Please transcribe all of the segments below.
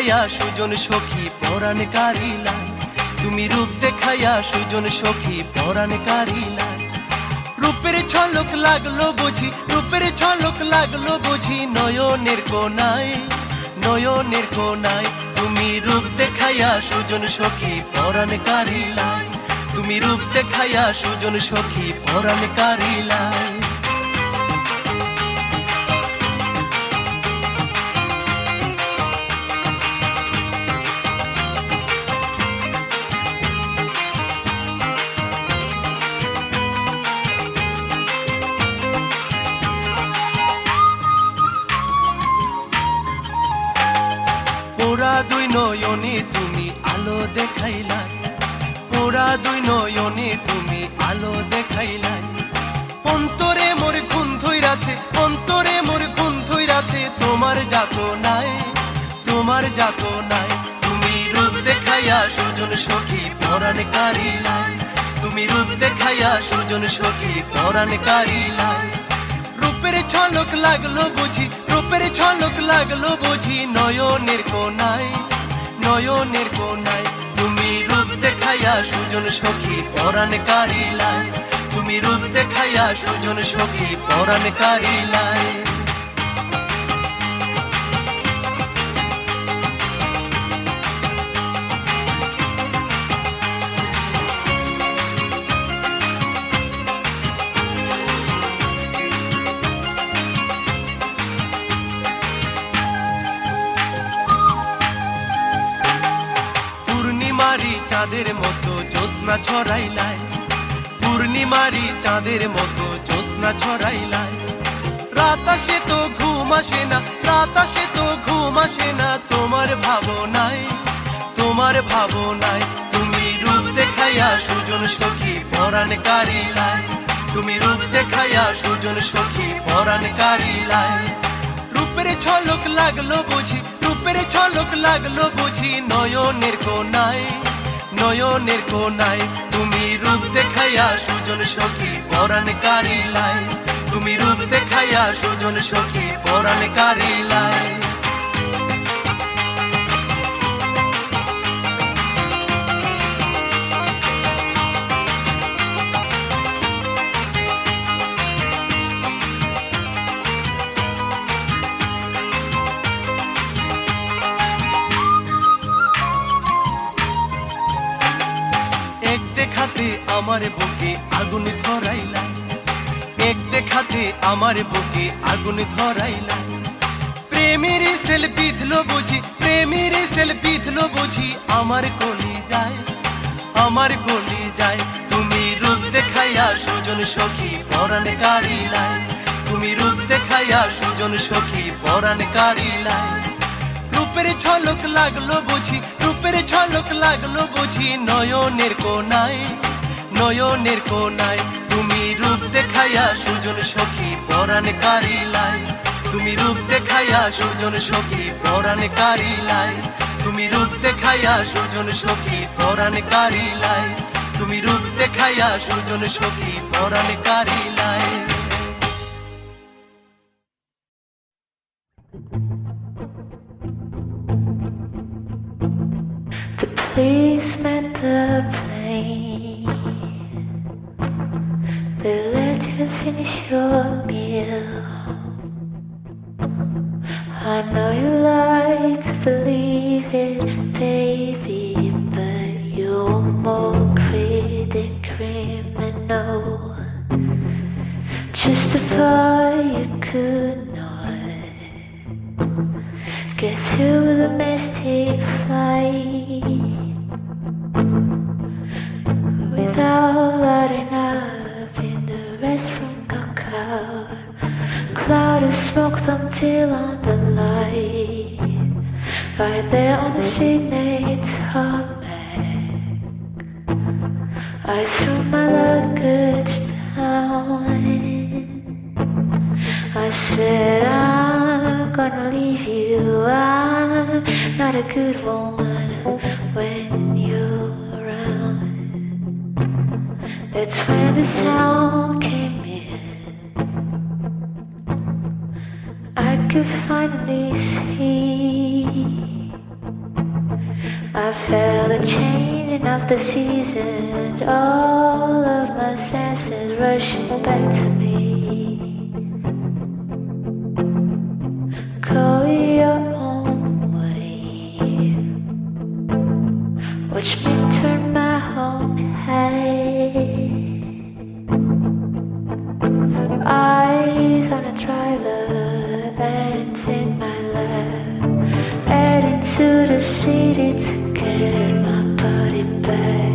দেখাইয়া সুজন সখী পরাণ কারিলাই, তুমি রূপ দেখাইয়া সুজন সখী পরাণ কারিলাই। রূপের ঝলক লাগলো বুঝি, রূপের ঝলক লাগলো বুঝি নয়নের কোনায়, নয়নের কোনায়। তুমি রূপ দেখাইয়া সুজন সখী পরাণ কারিলাই, তুমি রূপ দেখাইয়া সুজন সখী পরাণ কারিলাই। পোড়া দুই নয়নে তুমি আলো দেখাইলাই, পোড়া দুই নয়নে তুমি আলো দেখাইলাই। অন্তরে মোর খুন ধইরাছে, অন্তরে মোর খুন ধইরাছে তোমার যাতনায়, তোমার যাতনায়। তুমি রূপ দেখাইয়া সুজন সখী পরাণ কারিলাই, তুমি রূপ দেখাইয়া সুজন সখী পরাণ কারিলাই। রূপের ঝলক লাগলো বুঝি, রূপের ঝলক লাগলো বুঝি নয়নের কোনায়, নয়নের কোনায়। তুমি রূপ দেখাইয়া সুজন সখী পরাণ কারিলাই, তুমি রূপ দেখাইয়া সুজন সখী পরাণ কারিলাই। পূর্ণিমারি চাঁদের মতো জ্যোৎস্না ছড়াইলাই, পূর্ণিমারি চাঁদের মতো জ্যোৎস্না ছড়াইলাই। রাত আসে তো ঘুম আসে না, রাত আসে তো ঘুম আসে না তোমার ভাবনায়, তোমার ভাবনায়। তুমি রূপ দেখাইয়া সুজন সখী পরাণ কারিলাই, তুমি রূপ দেখাইয়া সুজন সখী পরাণ কারিলাই। রূপের ঝলক লাগলো বুঝি, রূপের ঝলক লাগলো বুঝি নয়নের কোনায়, নয়নের কোনায়। তুমি রূপ দেখাইয়া সুজন সখী পরাণ কারিলাই, তুমি রূপ দেখাইয়া সুজন সখী পরাণ কারিলাই। এক দেখাতে আমার বুকে আগুন ধরাইলাই, এক দেখাতে আমার বুকে আগুন ধরাইলাই। প্রেমের সেল বিধলো বুঝি, প্রেমের সেল বিধলো বুঝি আমার কলি যায়, আমার কলি যায়। তুমি রূপ দেখাইয়া সুজন সখী পরাণ কারিলাই, তুমি রূপ দেখাইয়া সুজন সখী পরাণ কারিলাই। রূপের ঝলক লাগলো বুঝি, রূপের ঝলক লাগলো বুঝি নয়নের কোনায়, নয়নের কোনায়। তুমি রূপ দেখাইয়া সুজন সখী পরাণ কারিলাই, তুমি রূপ দেখাইয়া সুজন সখী পরাণ কারিলাই, তুমি রূপ দেখাইয়া সুজন সখী পরাণ কারিলাই, তুমি রূপ দেখাইয়া সুজন সখী পরাণ কারিলাই। The policeman, the plane, they let you finish your meal. I know you like to believe it, baby, but you're more greedy than criminal. Justify you could not get through the domestic flight without lighting up in the restroom. Got cloud of smoke thumped till on the light, right there on the signature tarmac. I threw my luggage down. I said I'm gonna leave you. I'm not a good woman when you're around. That's when the sound came in. I could finally see I felt the changing of the seasons, all of my senses rushing back to me. Go your own way, watch me turn my own head. Eyes on a driver, hands in my lap, heading to the city to get my body back.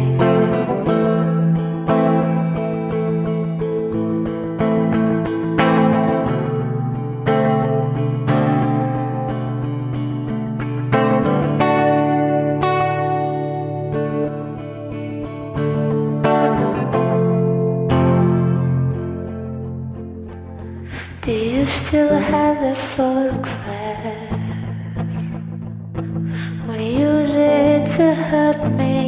Do you still have that photograph? Will you use it to hurt me?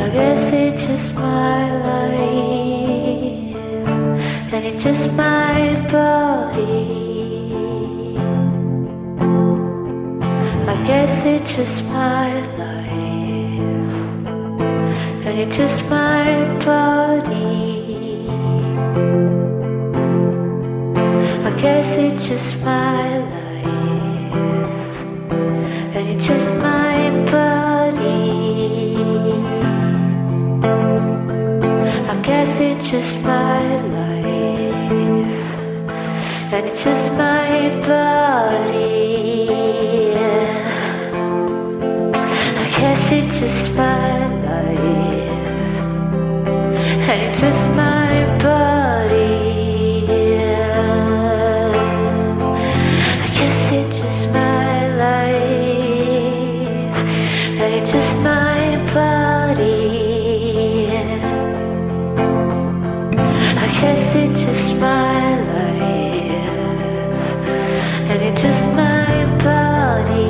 I guess it's just my life, and it's just my body. I guess it's just my life, and it's just my body. I guess it's just my life, and it's just my body. I guess it's just my life, and it's just my body. I guess it's just my life, and it's just my body. I guess it's just my life, and it's just my body. I guess it's just my life, and it's just my body.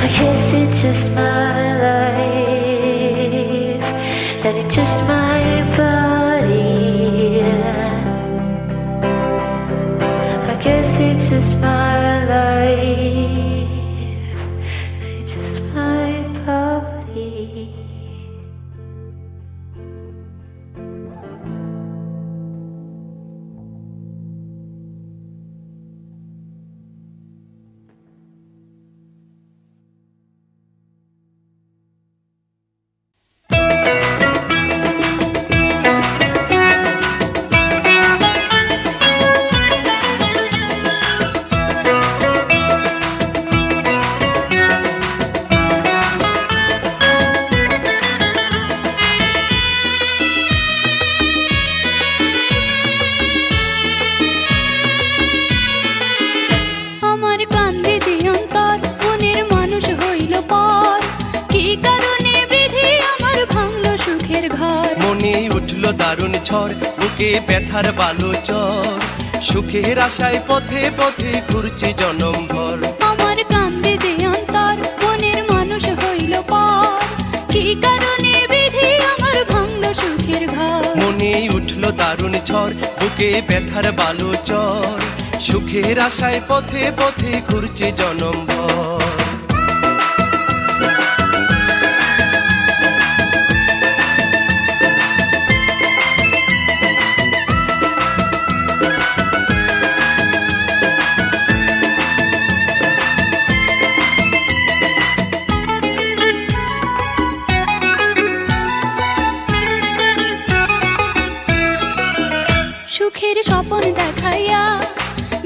I guess it's just my life, and it's just my body. I guess it's just my life, and it's just my body. মনে উঠল দারুণ ঝড়, বুকে ব্যথার বালু চর, সুখের আশায় পথে পথে ঘুরছে জনম ভর। আমার কান্দে যে অন্তর, মনের মানুষ হইল পর, কি কারণে বিধি আমার ভাঙল সুখের ঘর। মনে উঠল দারুণ ঝড়, বুকে ব্যথার বালু চর, সুখের আশায় পথে পথে ঘুরছে জনম ভর। সুখের স্বপন দেখাইয়া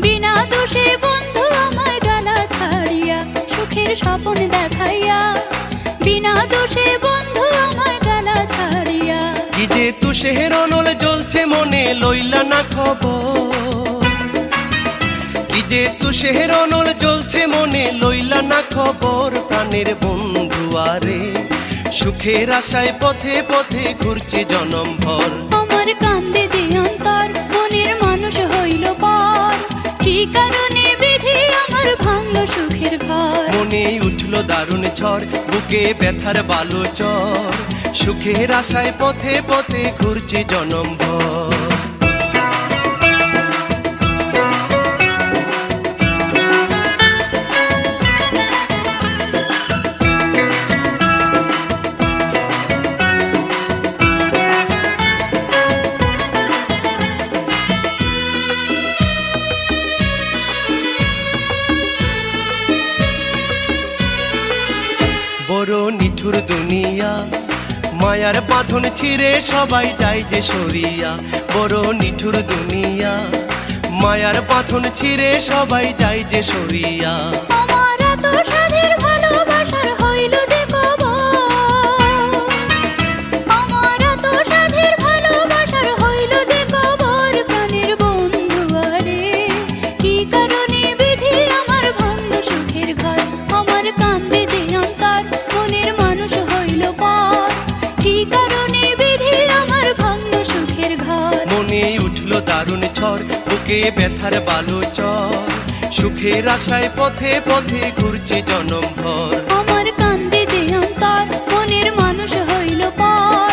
বিনা দোষে বন্ধু আমায় গালা ছাড়িয়া, সুখের স্বপন দেখাইয়া বিনা দোষে বন্ধু আমায় গালা ছাড়িয়া। কি যে তুষের অনল জ্বলছে মনে লইলা না খবর, কি যে তুষের অনল জ্বলছে মনে লইলা না খবর। প্রাণের বন্ধু আরে সুখের আশায় পথে পথে ঘুরছে জনম ভর। আমার কান্দে যে অন্তর, মনের মানুষ হইল পর, কি কারণে বিধি আমার ভাঙল সুখের ঘর। মনে উঠল দারুণ ঝড়, বুকে ব্যথার বালু চর, সুখের আশায় পথে পথে ঘুরছে জনম ভর। নিঠুর দুনিয়া, মায়ার বাঁধন ছিঁড়ে সবাই যায় যে সরিয়া। বড় নিঠুর দুনিয়া, মায়ার বাঁধন ছিঁড়ে সবাই যায় যে সরিয়া। আমার এত স্বাধীর ভালোবাসার হইল যে কবর, আমার এত স্বাধীর ভালোবাসার হইল যে কবর। প্রাণের বন্ধু আরে, কি কারণে বিধি আমার ভাঙল সুখের ঘর। আমার কান্দে যে অন্তর, মনের মানুষ হইল পর। কি কারণে বিধি আমার ভাঙল সুখের ঘর। মনে উঠলো দারুণ ঝড়, বুকে ব্যথার বালু চর। সুখের আশায় পথে পথে ঘুরছে জনম ভর। আমার কান্দে যে অন্তর, মনের মানুষ হইল পর।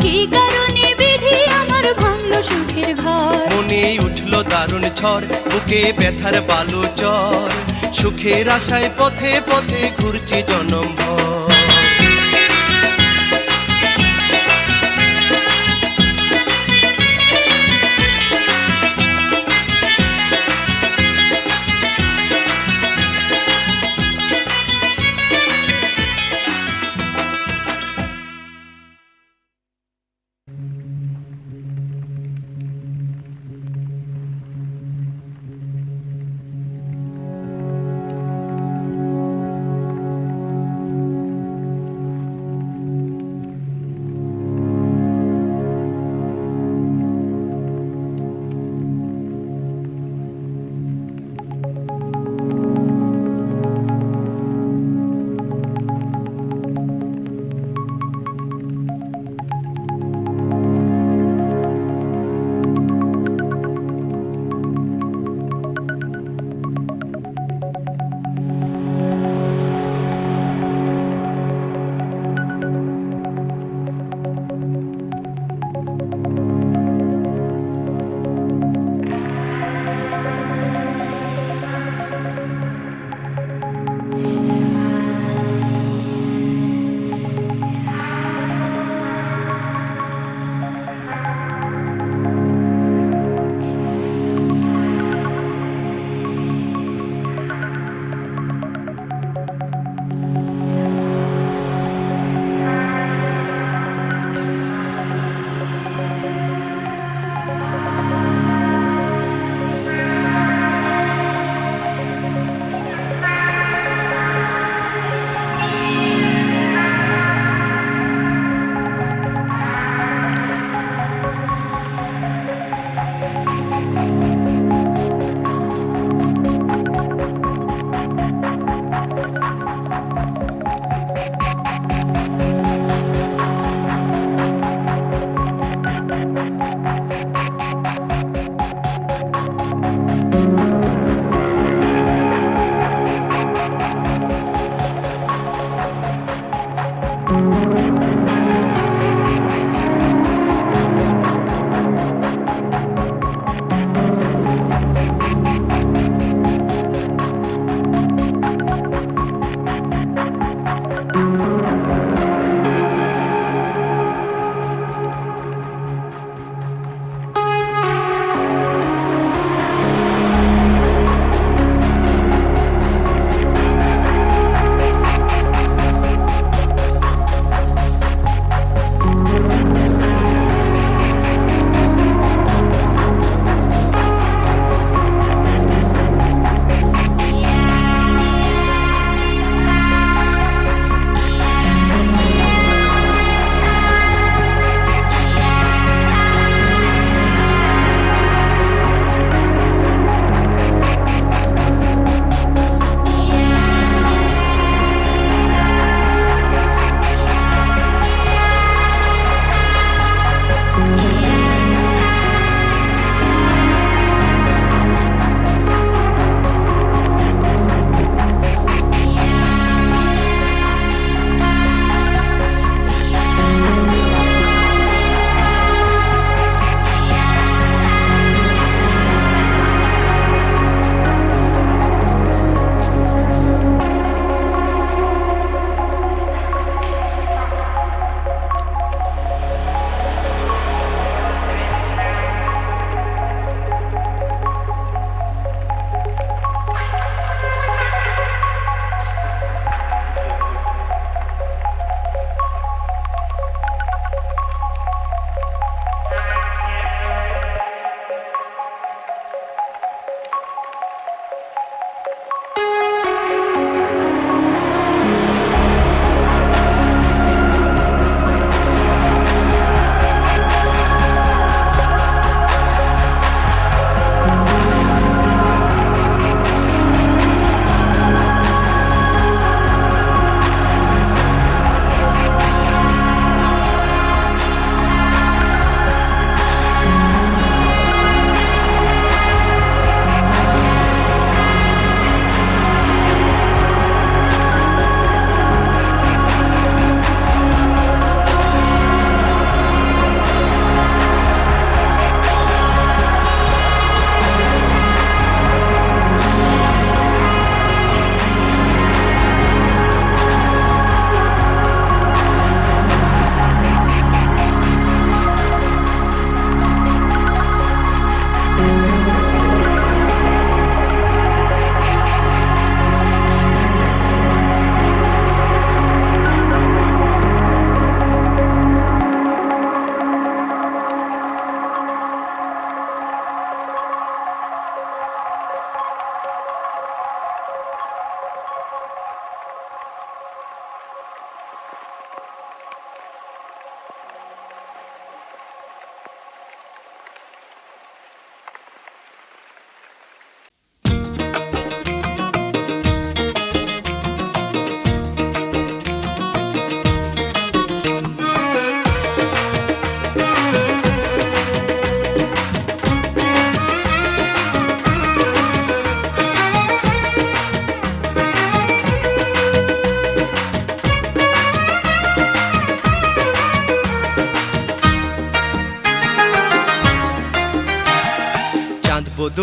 কি কারণে বিধি আমার ভাঙল সুখের ঘর। মনে উঠলো দারুণ ঝড়, বুকে ব্যথার বালু চর। সুখের আশায় পথে পথে ঘুরছে জনম ভর।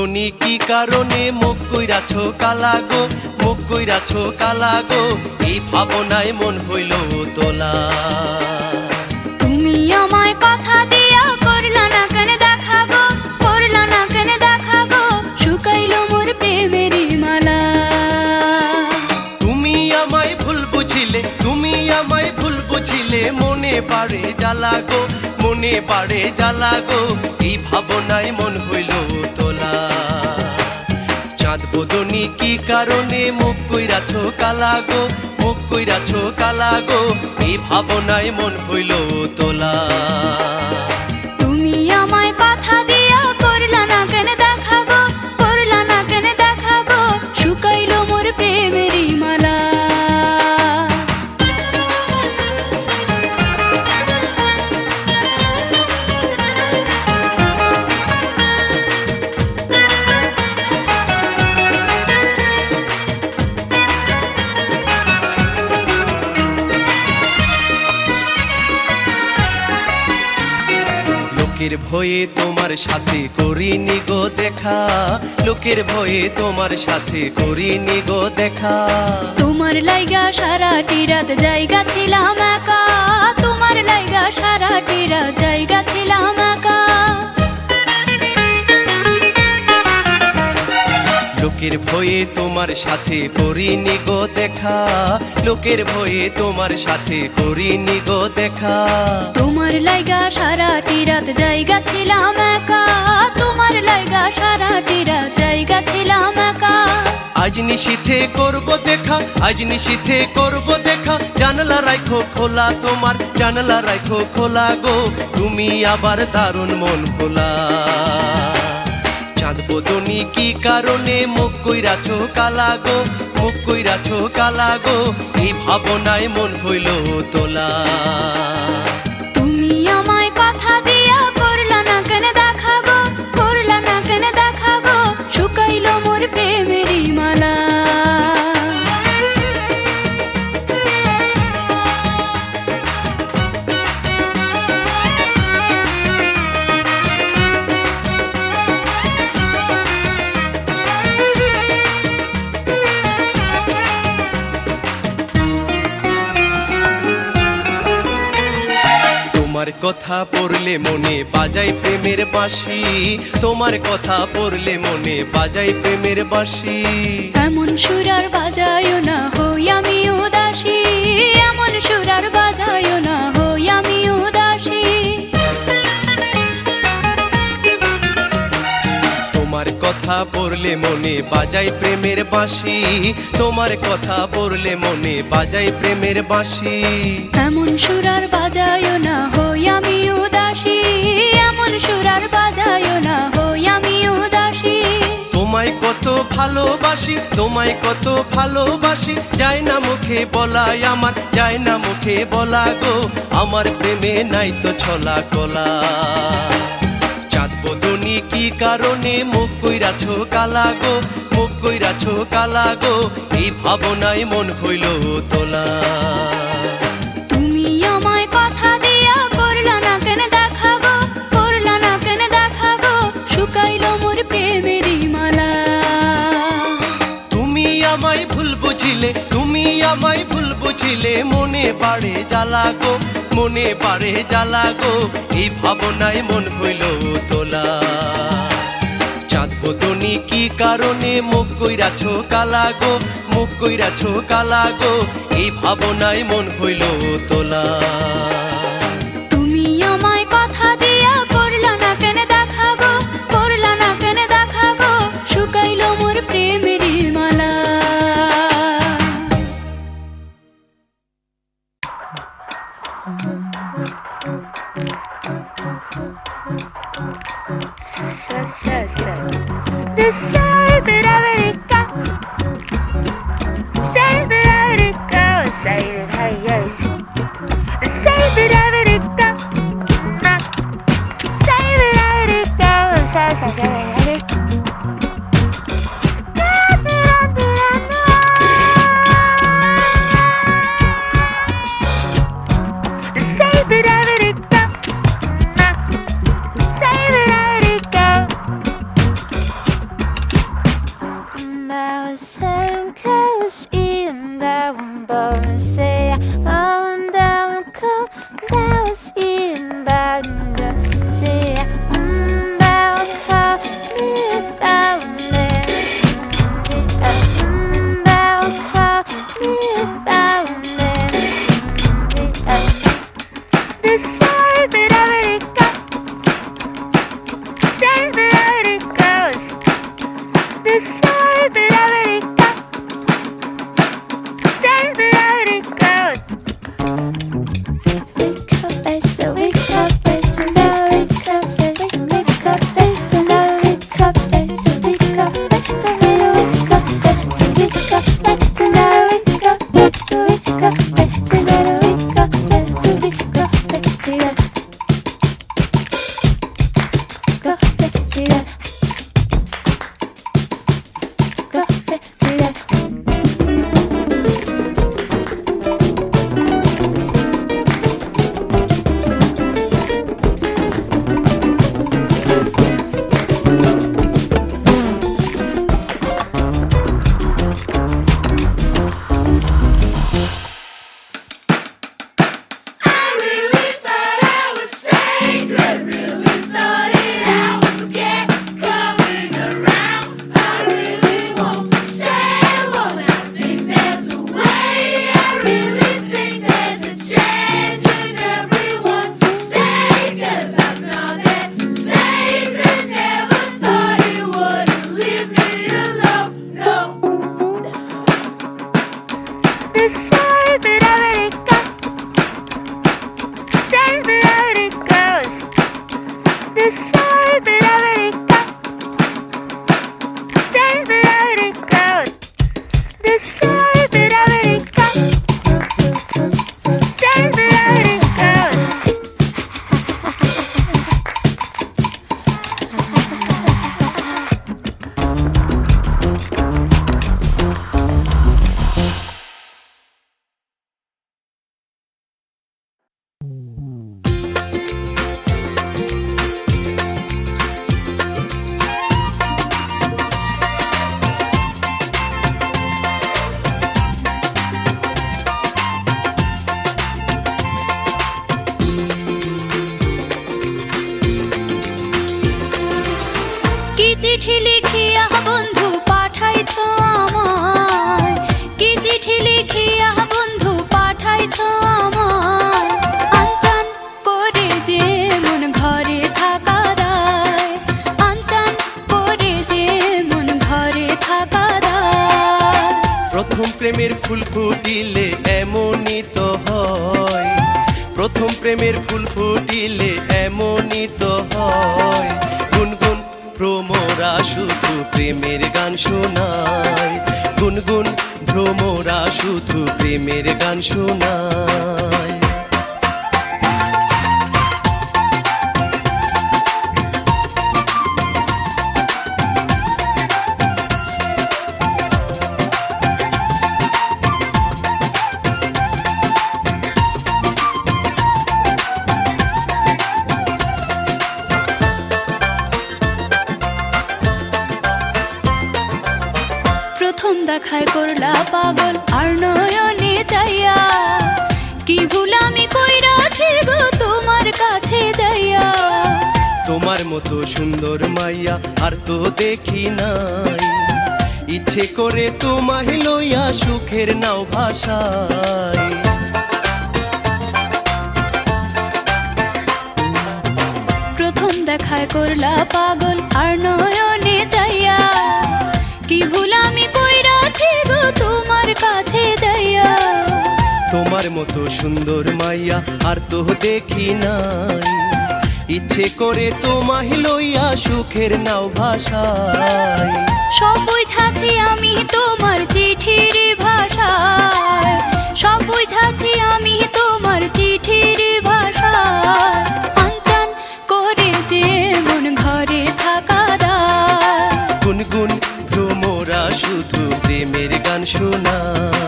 বদনি কি কারণে মুখ কইরাছো কালা গো, মুখ কইরাছো কালা গো, এই ভাবনায় মন হইল তোলা। তুমি আমায় কথা দিয়া করলা না কেন দেখা গো, করলা না কেন দেখা গো, শুকাইলো মোর প্রেমেরই মালা। তুমি আমায় ভুল বুঝিলে, তুমি আমায় ভুল বুঝিলে, মনে পারে জ্বালা গো, মনে পারে জ্বালা গো, এই ভাবনায় মন হইল তোলা। চাঁদ বদনি কি কারণে মুখ কইরাছো কালা গো, মুখ কইরাছো কালা গো, এই ভাবনায় মন হইল তোলা। তুমি আমায় কথা দিয়া করলা না কেন দেখা গো, করলা না কেন দেখা গো, শুকাইলো মোর প্রেমেরই মালা। লোকের ভয়ে তোমার সাথে করিনি গো দেখা, লোকের ভয়ে তোমার সাথে করিনি গো দেখা। তোমার লাইগা সারাটি রাত জায়গা ছিলাম একা, তোমার লাইগা সারাটি রাত জায়গা ছিলাম একা। লোকের ভয়ে তোমার সাথে করিনি গো দেখা, লোকের ভয়ে তোমার সাথে করিনি গো দেখা। তোমার লাইগা সারাটি রাত জায়গা ছিলাম একা, তোমার লাইগা সারাটি রাত জায়গা ছিলাম একা। আজ নিশীথে করব দেখা, আজ নিশীথে করব দেখা, জানলা রাখো খোলা তোমার, জানলা রাখো খোলা গো, তুমি আবার দারুণ মন খোলা। চাঁদ বদনি কি কারণে মুখ কইরাছো কালা গো, মুখ কইরাছো কালা গো, এই ভাবনায় মন হইল তোলা। তুমি আমায় কথা দিয়া করলা না কেন দেখা গো, করলা না কেন দেখা গো, শুকাইলো মোর প্রেমেরই মালা। তোমার কথা পড়লে মনে বাজাই প্রেমের বাঁশি, তোমার কথা পড়লে মনে বাজাই প্রেমের বাঁশি। এমন সুরার বাজায়ও না হই আমি উদাসী, এমন সুরার বাজায়ও না হই আমি উদাসী। তোমার কথা পড়লে মনে বাজাই প্রেমের বাঁশি, তোমার কথা পড়লে মনে বাজাই প্রেমের বাঁশি। এমন সুরার বাজায়ও না হই আমি উদাসী, এমন সুরার বাজায়ও না হই আমি উদাসী। তোমায় কত ভালোবাসি, তোমায় কত ভালোবাসি, যায় না মুখে বলাই আমার, যায় না মুখে বলা গো, আমার প্রেমে নাই তো ছলা কলা। চাঁদ বদনি কি কারণে মুখ কইরাছো কালা গো, মুখ কইরাছো কালা গো, এই ভাবনায় মন হইল তোলা। তুমি আমায় কথা দিয়া করলা না কেন দেখা গো, করলা না কেন দেখা গো, শুকাইলো মোর প্রেমেরই মালা। তুমি আমায় ভুল বুঝিলে, তুমি আমায় ভুল বুঝিলে, মনে পারে জ্বালা গো, মনে পারে জ্বালা গো, এই ভাবনায় মন হইল তোলা। চাঁদ বদনি কি কারণে মুখ কইরাছো কালা গো, মুখ কইরাছো কালা গো, এই ভাবনায় মন হইল তোলা। তুমি আমায় কথা দিয়া করলা না কেন দেখা গো, করলা না কেন দেখা গো, শুকাইলো মোর প্রেমেরই মালা। The side that I let it go, say that I let it go, say that hey yes, say that I let it go, say that I let it go, say that I let it go. Sailing close, even down, but say I'm down, cold, down, even bad, say I'm down, cold, down there, I'm down, cold, down there, this side that I already got, say that I already goes, this side that I already got, say that I already goes. Wake up, so wake up, so now wake up, so wake up, so now wake up, so wake up, so wake up, so wake up, so now wake up, so wake up, so now wake up, so wake up, so yeah. Go, so yeah. Go, so yeah. This side that I already got, say that I already goes. This side that I already got, say that I already goes. This side that I already got, say that I already goes. কি চিঠি লিখিয়া বন্ধু পাঠাইছো আমায়, কি চিঠি লিখিয়া বন্ধু পাঠাইছো আমায়, আনচান করে যে মন ঘরে থাকা দায়, আনচান করে যে মন ঘরে থাকা দায়। প্রথম প্রেমের ফুল ফুটিলে এমনই তো হয়, প্রথম প্রেমের ফুল ফুটিলে এমনই তো হয়। গুনগুন ভ্রমরা শুধু প্রেমের গান শোনায়, গুনগুন ভ্রমরা শুধু প্রেমের গান শোনায়। প্রথম দেখায় করলা পাগল আর নয়নে চাইয়া, কি ভুল আমি কইরাছি গো তোমার কাছে যাইয়া। তোমার মতো সুন্দর মাইয়া আর তো দেখি নাই, ইচ্ছে করে তোমায় লইয়া সুখের নাও ভাষায়। প্রথম দেখায় করলা পাগল আর নয়নে চাইয়া, কি ভুল আমি কইরাছি গো তোমার কাছে যাইয়া। তোমার মতো সুন্দর মাইয়া আর তো দেখি নাই, ইচ্ছে করে তোমায় লইয়া সুখের নাও ভাষায়। সব বুঝাছি আমি তোমার চিঠির ভাষায়, সব বুঝাছি আমি তোমার চিঠির ভাষায়, আনচান করে যে মন ঘরে থাকা দায়। গুনগুন ভ্রমরা শুধু প্রেমের গান শোনায়।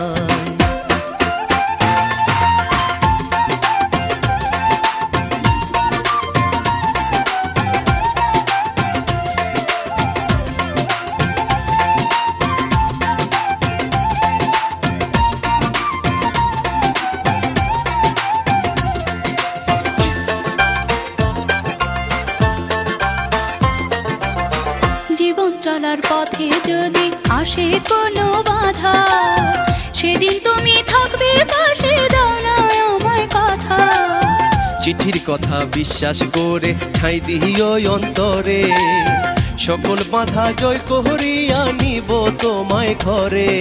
পথে যদি আসে কোনো বাধা, সেদিন তুমি থাকবে পাশে, দাও না আমায় কথা। চিঠির কথা বিশ্বাস করে ঠাঁই দিও অন্তরে, সকল বাধা জয় করিয়া নিব তোমায় ঘরে।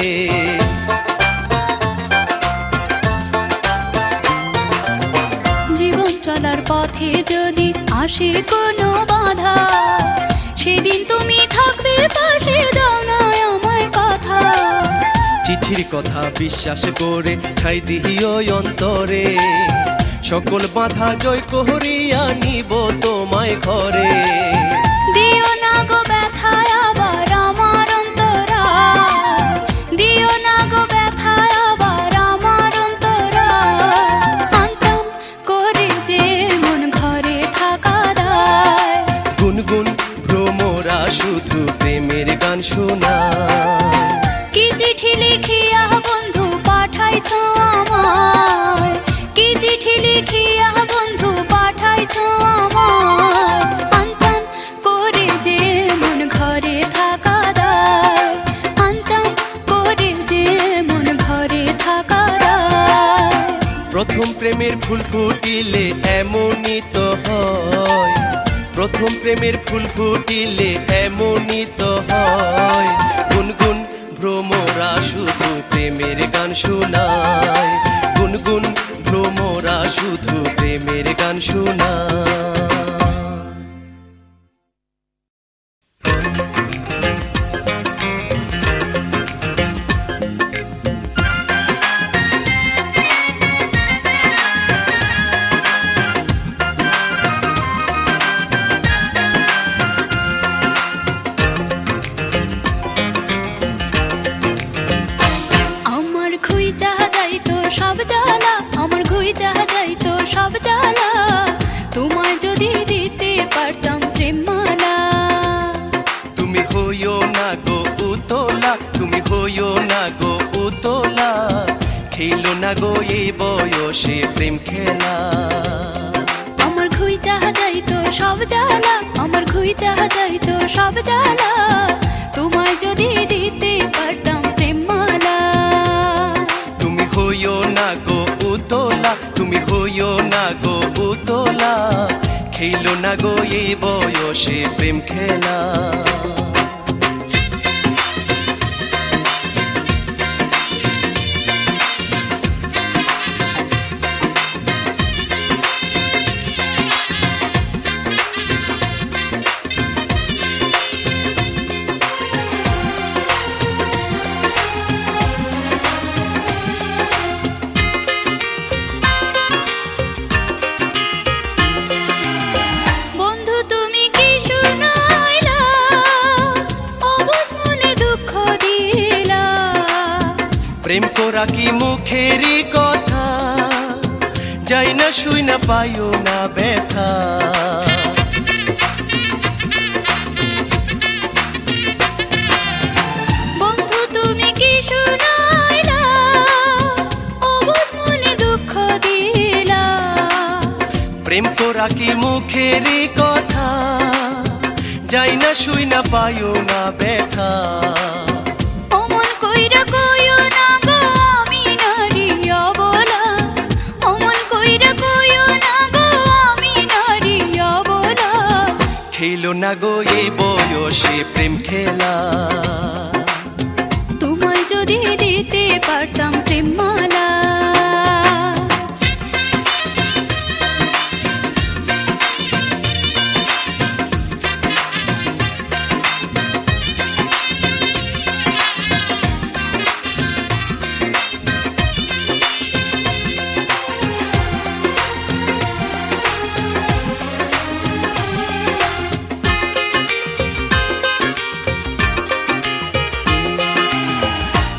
জীবন চলার পথে যদি আসে কোনো বাধা, সেদিন তুমি থাকবে পাশে, দাও না আমায় কথা। চিঠির কথা বিশ্বাস করে ঠাঁই দিও অন্তরে, সকল বাধা জয় করিয়া নিব তোমায় ঘরে। দিও না গো ব্যথায় আবার আমার অন্তরা, দিও না গো ব্যথায় আবার আমার অন্তরা। আনতাম করে যে মন ঘরে থাকা দায়, গুনগুন ভ্রমরা শুধু প্রেমের গান শোনায়। কি চিঠি লিখিয়া বন্ধু পাঠাইছ আমায়, কি চিঠি লিখিয়া বন্ধু পাঠাইছ আমায়। আনতাম করে যে মন ঘরে থাকা দায়, আনতাম করে যে মন ঘরে থাকা দায়। প্রথম প্রেমের ফুল ফুটিলে এমনই তো হয়, প্রথম প্রেমের ফুল ফুটিলে এমনই তো হয়। গুনগুন ভ্রমরা শুধু প্রেমের গান শোনায়, গুনগুন ভ্রমরা শুধু প্রেমের গান শোনায়। আমার খুই চাহা যাইতো সব জ্বালা, আমার খুই চাহা যাইতো সব জ্বালা, তোমায় যদি দিতে পারতাম প্রেম মালা। তুমি হইও না গো উতলা, তুমি হইও না গো উতলা, খেলো না গো এই বয়সে প্রেম খেলা। আমার খুই চাহা যাইতো সব জ্বালা, আমার খুই চাহা যাইতো সব জ্বালা, তোমায় যদি দিতে পারতাম প্রেম মালা। তুমি হইও না গো উতলা, তুমি হইও না গো উতলা, খেলো না গো এই বয়সে প্রেম খেলা। বন্ধু তুমি কি শুনাইলা, অবুঝ মনে দুঃখ দিলা। প্রেম করা কি মুখেরই কথা, যাই না শুই না পাইও না ব্যথা। বন্ধু তুমি কি শুনাইলা, অবুঝ মনে দুঃখ দিলা। প্রেম করা কি মুখেরই কথা, যাই না শুই না পাইও না ব্যথা। অমন কইরা কইও না গো আমি নারী অবলা, অমন কইরা কইও না গো আমি নারী অবলা। খেলো না গো এই বয়সে প্রেম খেলা। তোমায় যদি দিতে পারতাম প্রেম মালা।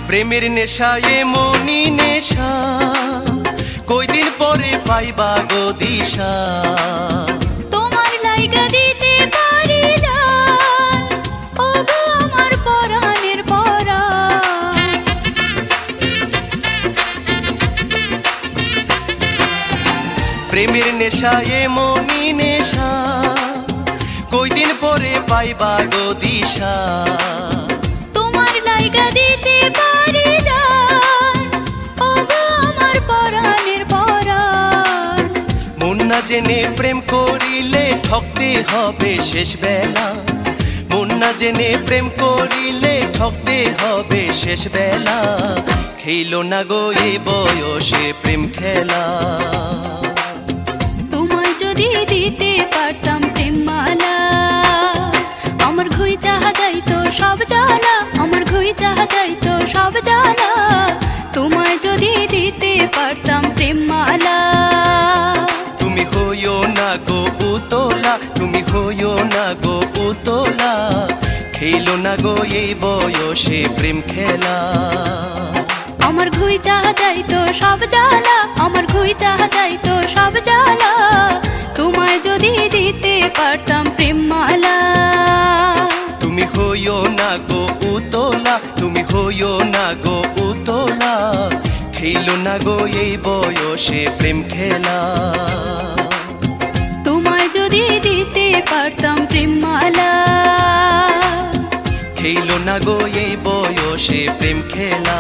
প্রেমের নেশা এমনই নেশা, কয়দিন পরে পাইবা গো দিশা। তোমার লাইগা দিতে পারি জান, ও গো আমার পরাণের পরাণ। প্রেমের নেশা এমনই নেশা, কয়দিন পরে পাইবা গো দিশা। জেনে প্রেম করিলে ঠকতে হবে শেষ বেলা, মন না জেনে প্রেম করিলে ঠকতে হবে শেষ বেলা। খেলো না গো এই বয়সে প্রেম খেলা। তোমায় যদি দিতে পারতাম প্রেম মালা, আমার ঘুই চাহা যাইতো সব জ্বালা, আমার ঘুই চাহা যাইতো সব জ্বালা। তোমায় যদি দিতে পারতাম প্রেম মালা। তুমি হইও না গো উতলা, তুমি হইও না গো উতলা, খেলো না গো এই বয়সে প্রেম খেলা। আমার ঘুই চাহা যাইতো সব জ্বালা, আমার ঘুই চাহা যাইতো সব জ্বালা। তোমায় যদি দিতে পারতাম প্রেম মালা। তুমি হইও না গো উতলা, তুমি হইও না গো উতলা, খেলো না গো এই বয়সে প্রেম খেলা। তোমায় যদি দিতে পারতাম প্রেম মালা। খেলো না গো এই বয়সে প্রেম খেলা।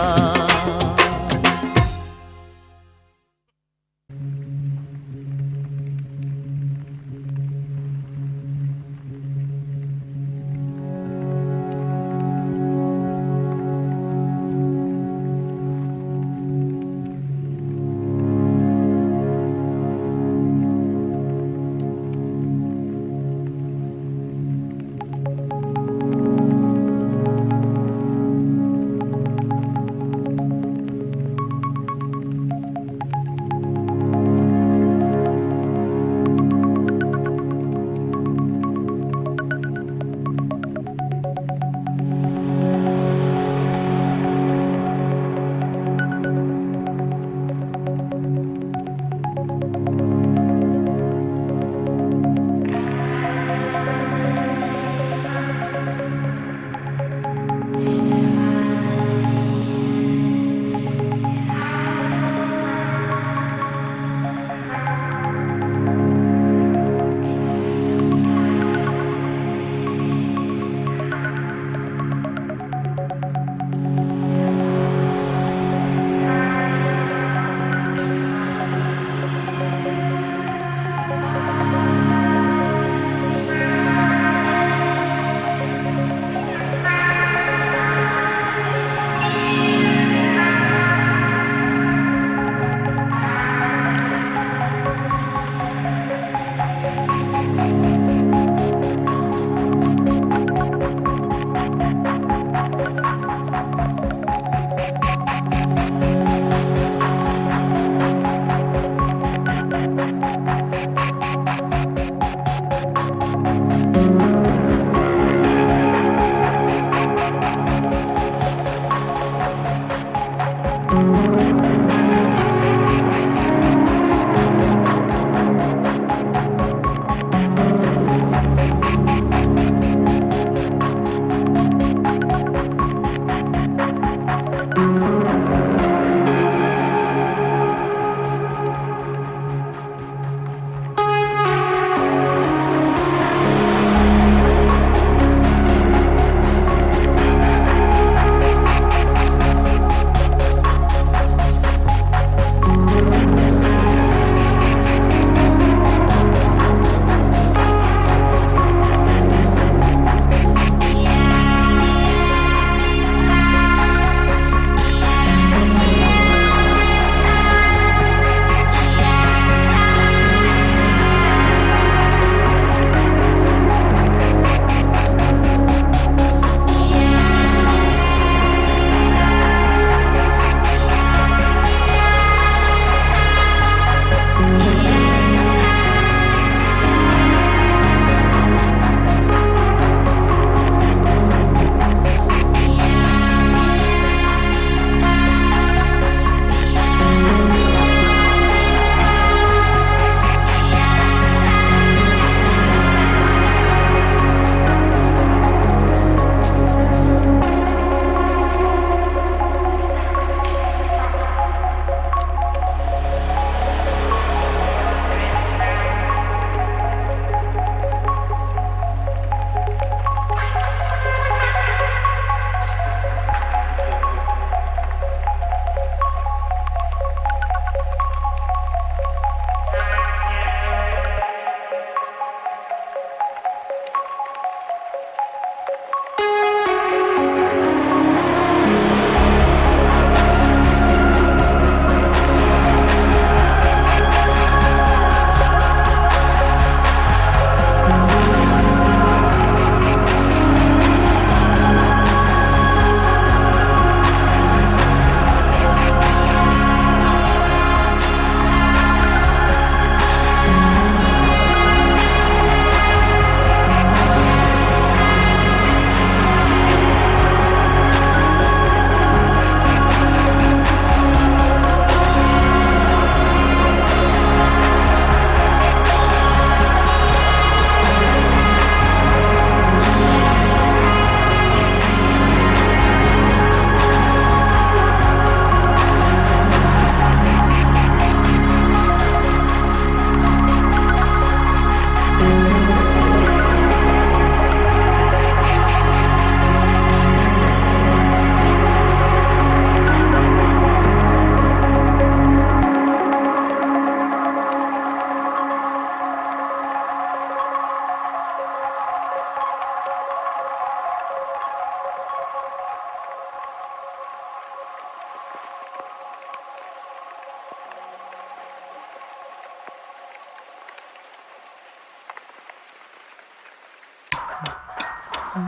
The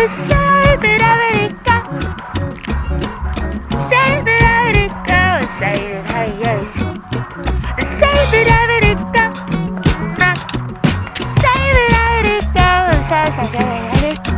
say that I really got, say that I really go, say that I yes, say that I really go, say that I really go, say that I really go.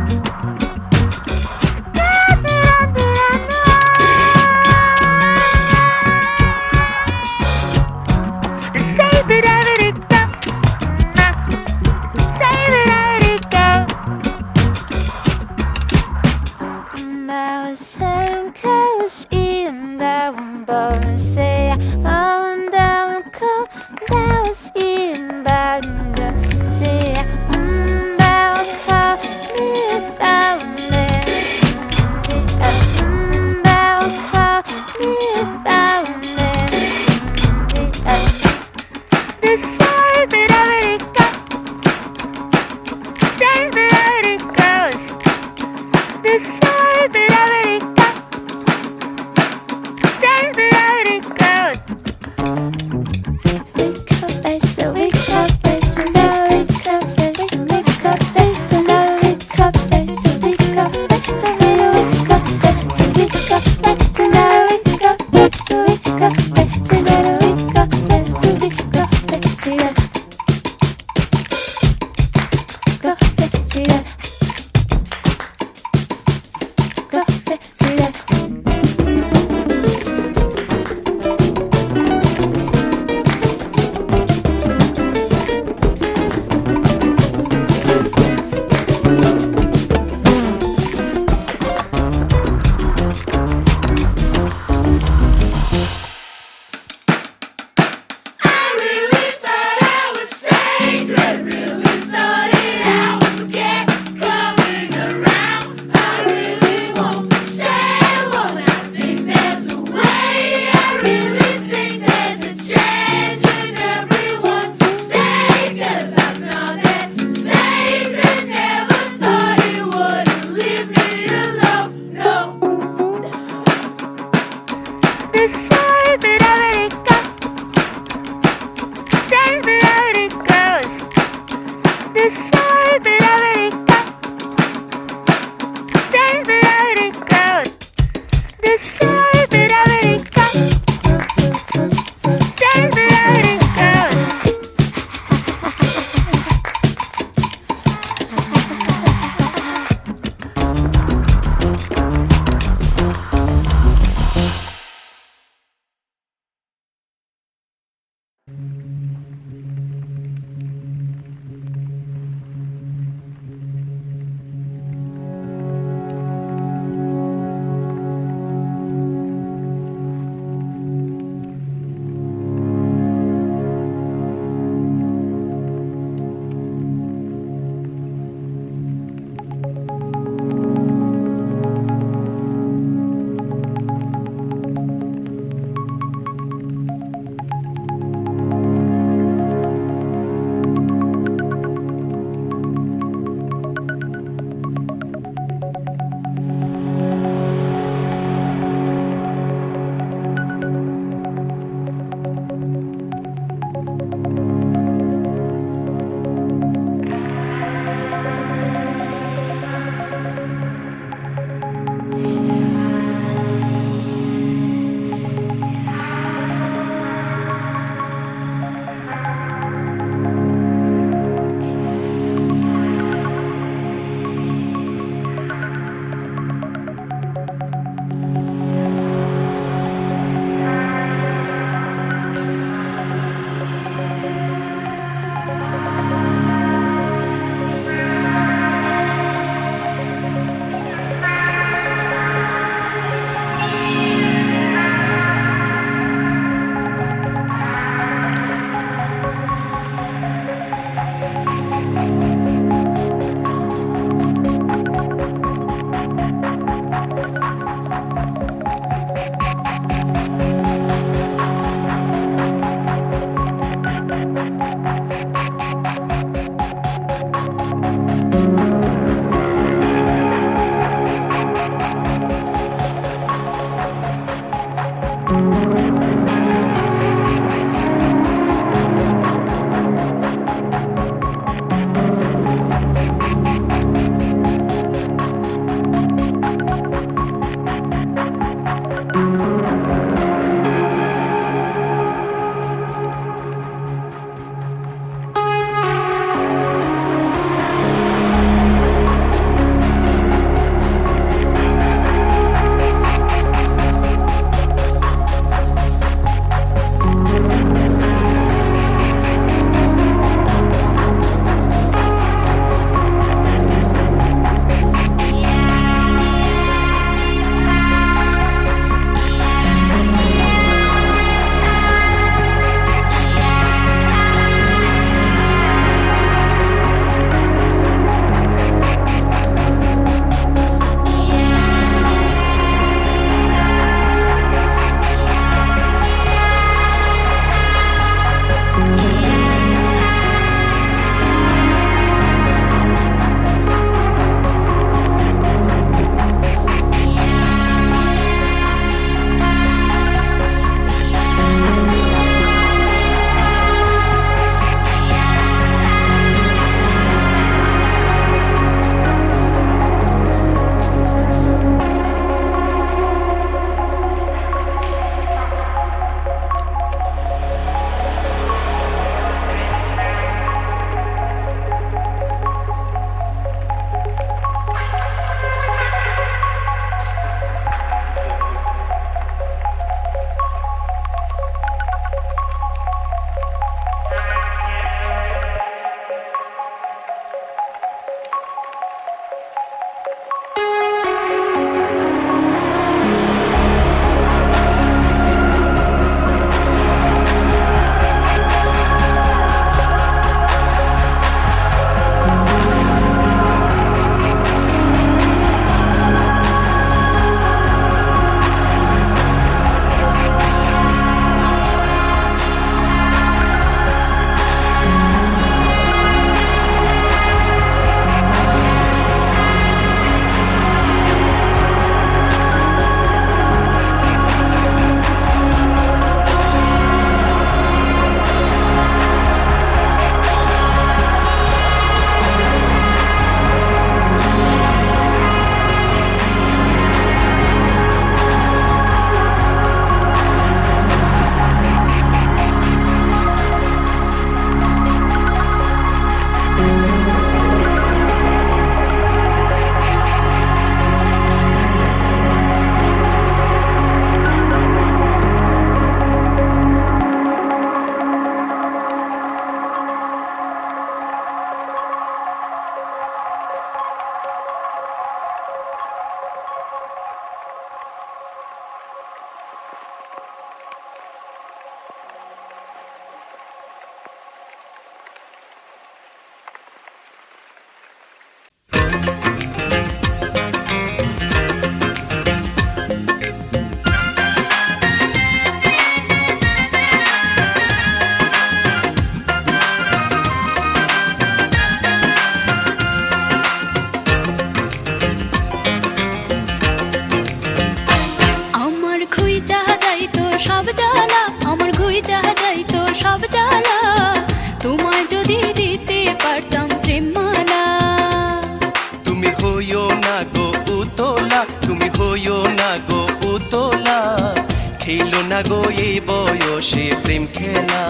খেলো না গো এই বয়সে প্রেম খেলা।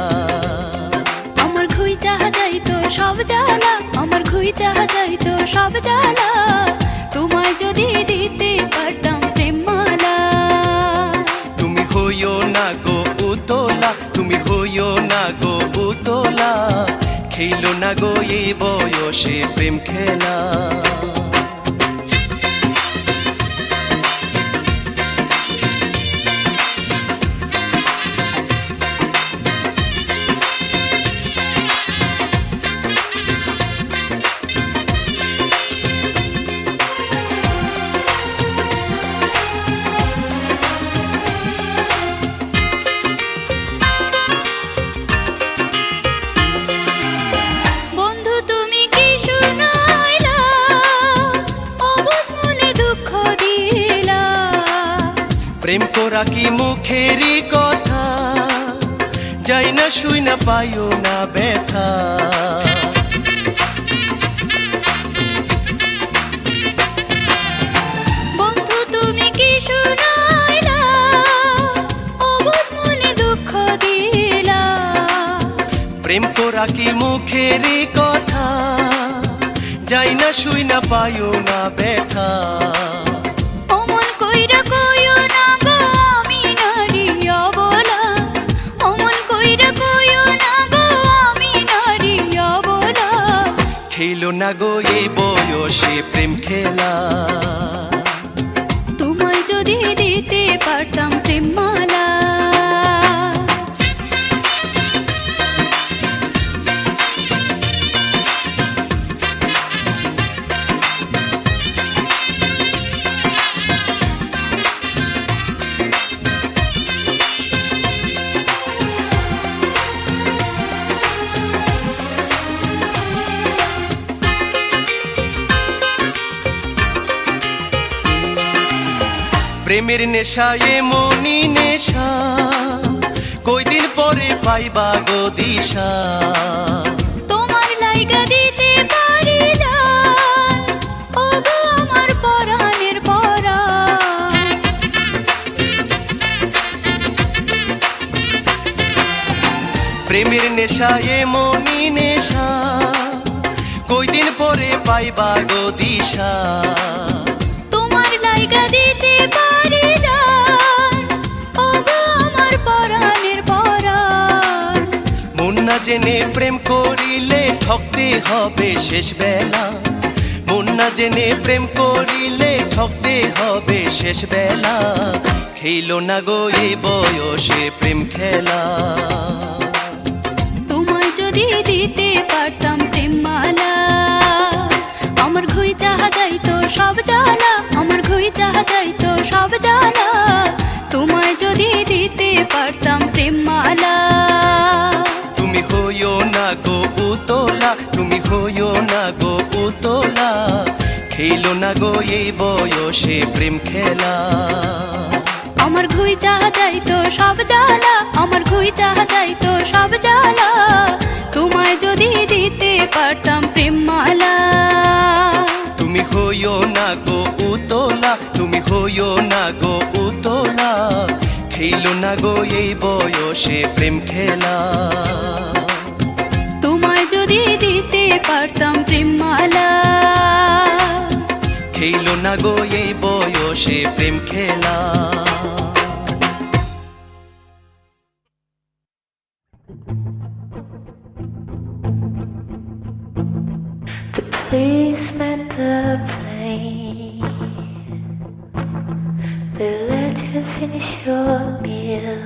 আমার ঘুই চাহা যাইতো সব জ্বালা, আমার ঘুই চাহা যাইতো সব জ্বালা, তোমায় যদি দিতে পারতাম প্রেমমালা। তুমি হইও না গো উতলা, তুমি হইও না গো উতলা, খেলো না গো এই বয়সে প্রেম খেলা। বন্ধু তুমি কি শুনাইলা, অবুঝ মনে দুঃখ দিলা। প্রেম করা কি মুখেরই কথা, যাই না শুই না পাইও না ব্যথা। বন্ধু তুমি কি শুনাইলা, অবুঝ মনে দুঃখ দিলা। প্রেম করা কি মুখেরই কথা, যাই না শুই না পাইও না ব্যথা। অমন কইরা কইও না গো আমি নারী অবলা, অমন কইরা কইও না গো আমি নারী অবলা। খেলো না গো এই বয়সে প্রেম খেলা। তোমায় যদি দিতে পারতাম প্রেমমালা। প্রেমের নেশা এমনই নেশা, কয়দিন পরে পাইবা গো দিশা। তোমার লাইগা দিতে পারি জান, ওগো আমার পরাণের পরাণ। প্রেমের নেশা এমনই নেশা, কয়দিন পরে পাইবা গো দিশা। তোমার লাইগা দিতে পারি জান, ওগো আমার পরাণের পরাণ। মন না জেনে প্রেম করিলে ঠকতে হবে শেষ বেলা। মন না জেনে প্রেম করিলে ঠকতে হবে শেষ বেলা। খেলো না গো এই বয়সে প্রেম খেলা। তোমায় যদি দিতে পারতাম প্রেমমালা। আমার ঘুই চাহা যাইতো সব জ্বালা, আমার ঘুই চাহা যাইতো সব জ্বালা, তোমায় যদি দিতে পারতাম প্রেমমালা। তুমি হইও না গো উতলা, তুমি হইও না গো উতলা, খেলো না গো এই বয়সে প্রেম খেলা। আমার ঘুই চাহা যাইতো সব জ্বালা, আমার ঘুই চাহা যাইতো সব জ্বালা, তোমায় যদি দিতে পারতাম প্রেমমালা। তুমি হইও না গো উতলা, তুমি হইও না গো উতলা, খেলো না গো এই বয়সে প্রেম খেলা। তোমায় যদি দিতে পারতাম প্রেমমালা। খেলো না গো এই বয়সে প্রেম খেলা। The policeman, the plane, they let you finish your meal.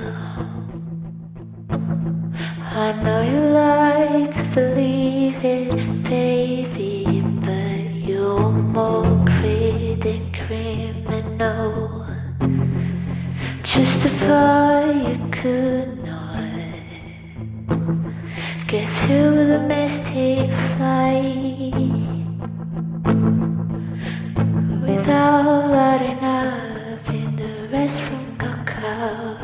I know you like to believe it, baby, but you're more greedy than criminal. Justify you could not get through the domestic flight without lighting up in the restroom. Got caught,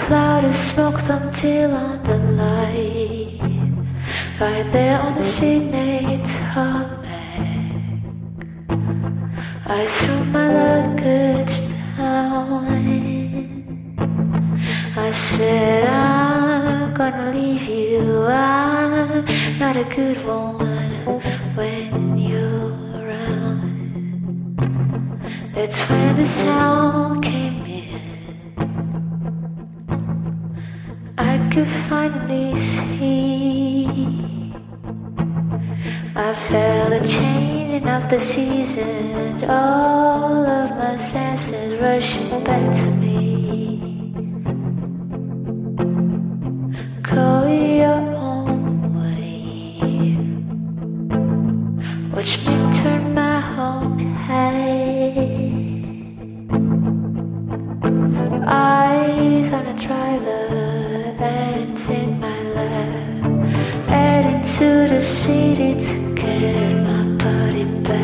cloud of smoke until on the light, right there on the signature tarmac. I threw my luggage down. a good woman when you're around. That's when the sound came in. I could finally see. I felt a changing of the seasons, all of my senses rushing back to me. Go your own way. Watch me turn my own head. Eyes on a driver, hands in my lap, heading to the city to get my body back.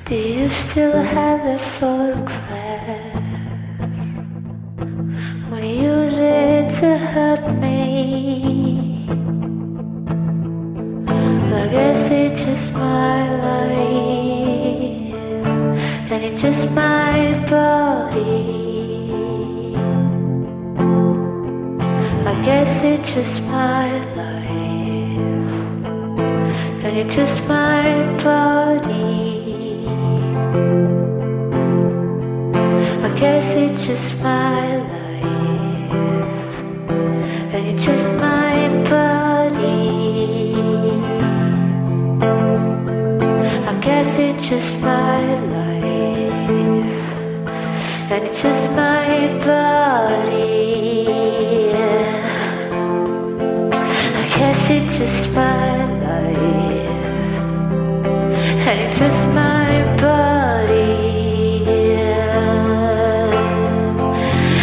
Do you still have that photograph? Will you use it to hurt me? I guess it's just my life, and it's just my body. I guess it's just my life, and it's just my body. I guess it's just my life, and it's just my body. I guess it's just my life, and it's just my body. I guess it's just my life, and it's just my body.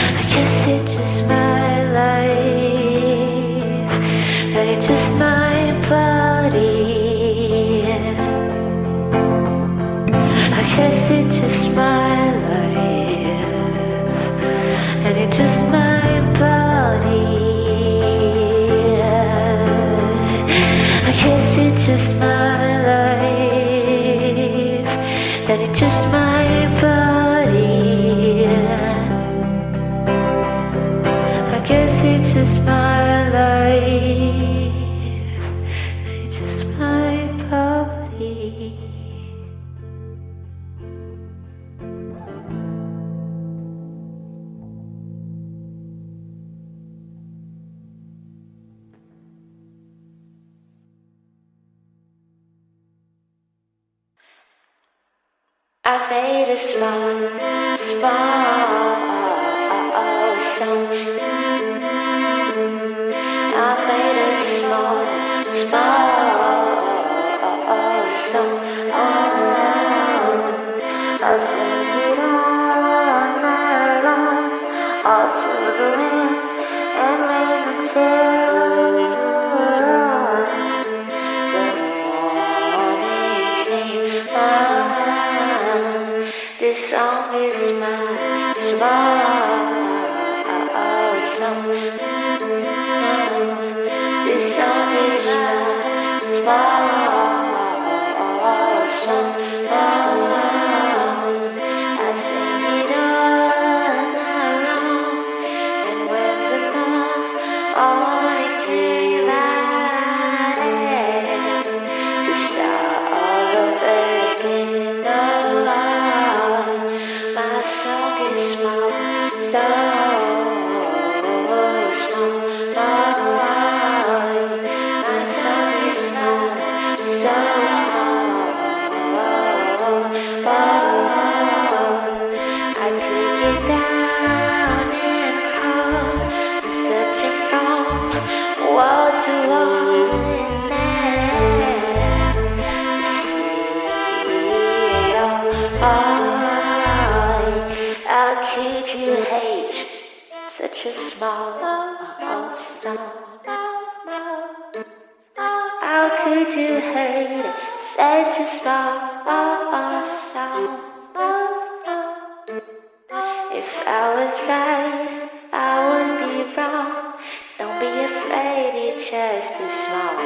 I guess it's just my life, and it's just my body. I guess it's just my life, and it's just my body. I guess it's just my life, and it's just my body. I guess it's just my life, and it's just my body. I made a small song. I made a small song. I sang it all night long, all through the wind and rain until the morning came. This song is my small song. This song is my small song. I sing it all night long, and when the morning came, I had to start all over again. My song is small, so small. My song is small, so small. I could get down and crawl, searching from wall to wall, and then see it all. How could you hate such a small song? How could you hate such a small song? If I was right, I just a small,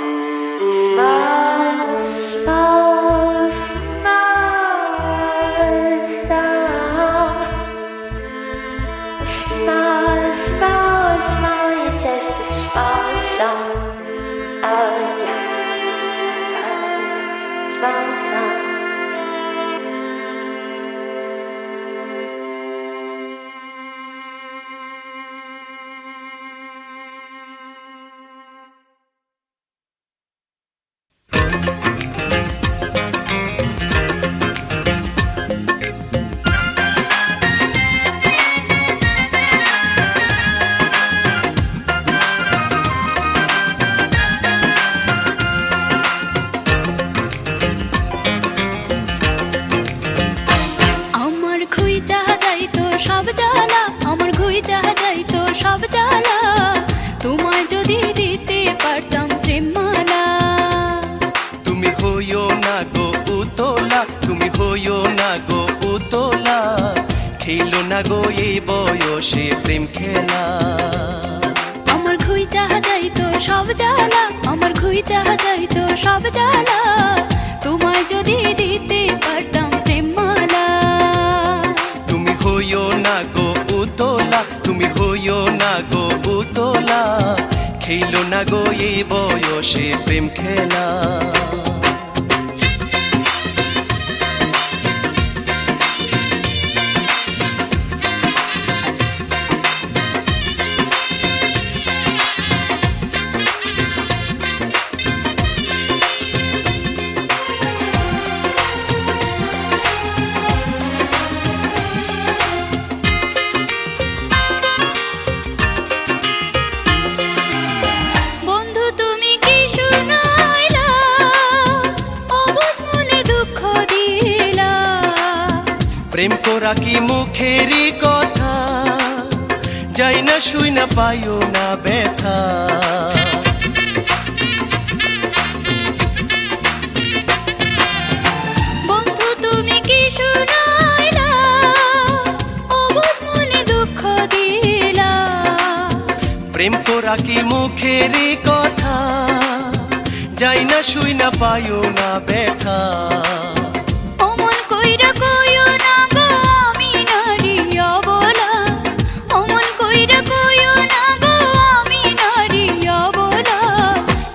small, small, small sound. Small, small, small, it's just a small song. Small song. তোমায় যদি দিতে পারতাম প্রেমমালা। তুমি হইও না গো উতলা, তুমি হইও না গো উতলা, খেলো না গো এই বয়সে প্রেম খেলা। আমার ঘুই চাহা যাইতো সব জ্বালা, আমার ঘুই চাহা যাইতো সব জ্বালা, তোমায় যদি দিতে পারতাম প্রেমমালা। তুমি হইও না গো উতলা, তুমি হইও না গো উতলা, খেলো না গো এই বয়সে প্রেম খেলা। প্রেম করা কি মুখেরই কথা, যাই না শুই না পাইও না ব্যথা। বন্ধু তুমি কি শুনাইলা, অবুঝ মনে দুঃখ দিলা। প্রেম করা কি মুখেরই কথা, যাই না শুই না পাইও না ব্যথা। অমন কইরা কইও না গো আমি নারী অবলা, অমন কইরা কইও না গো আমি নারী অবলা।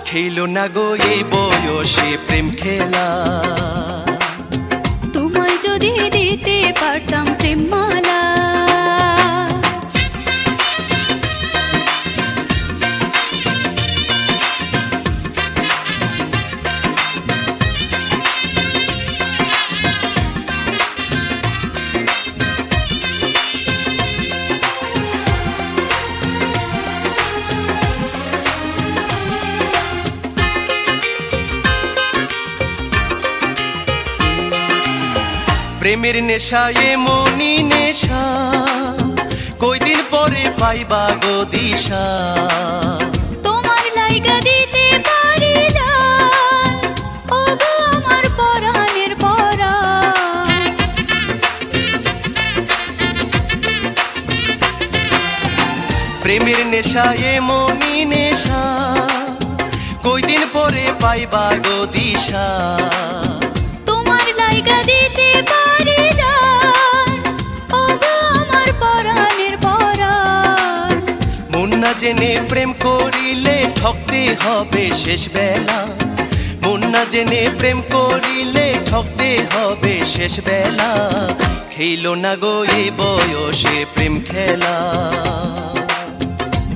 খেলো না গো এই বয়সে প্রেম খেলা। তোমায় যদি দিতে পারতাম প্রেমমালা। প্রেমের নেশা এমনি নেশা, কয়দিন পরে পাইবা গো দিশা। তোমার লাইগা দিতে পারি জান, ও গো আমার পরাণের পরাণ। প্রেমের নেশা এমনি নেশা, কয়দিন পরে পাইবা গো দিশা। তোমার লাইগা দিতে পারি জান, ও গো আমার পরাণের পরাণ। মন না জেনে প্রেম করিলে ঠকতে হবে শেষ বেলা, মন না জেনে প্রেম করিলে ঠকতে হবে শেষ বেলা। খেলো না গো এই বয়সে প্রেম খেলা।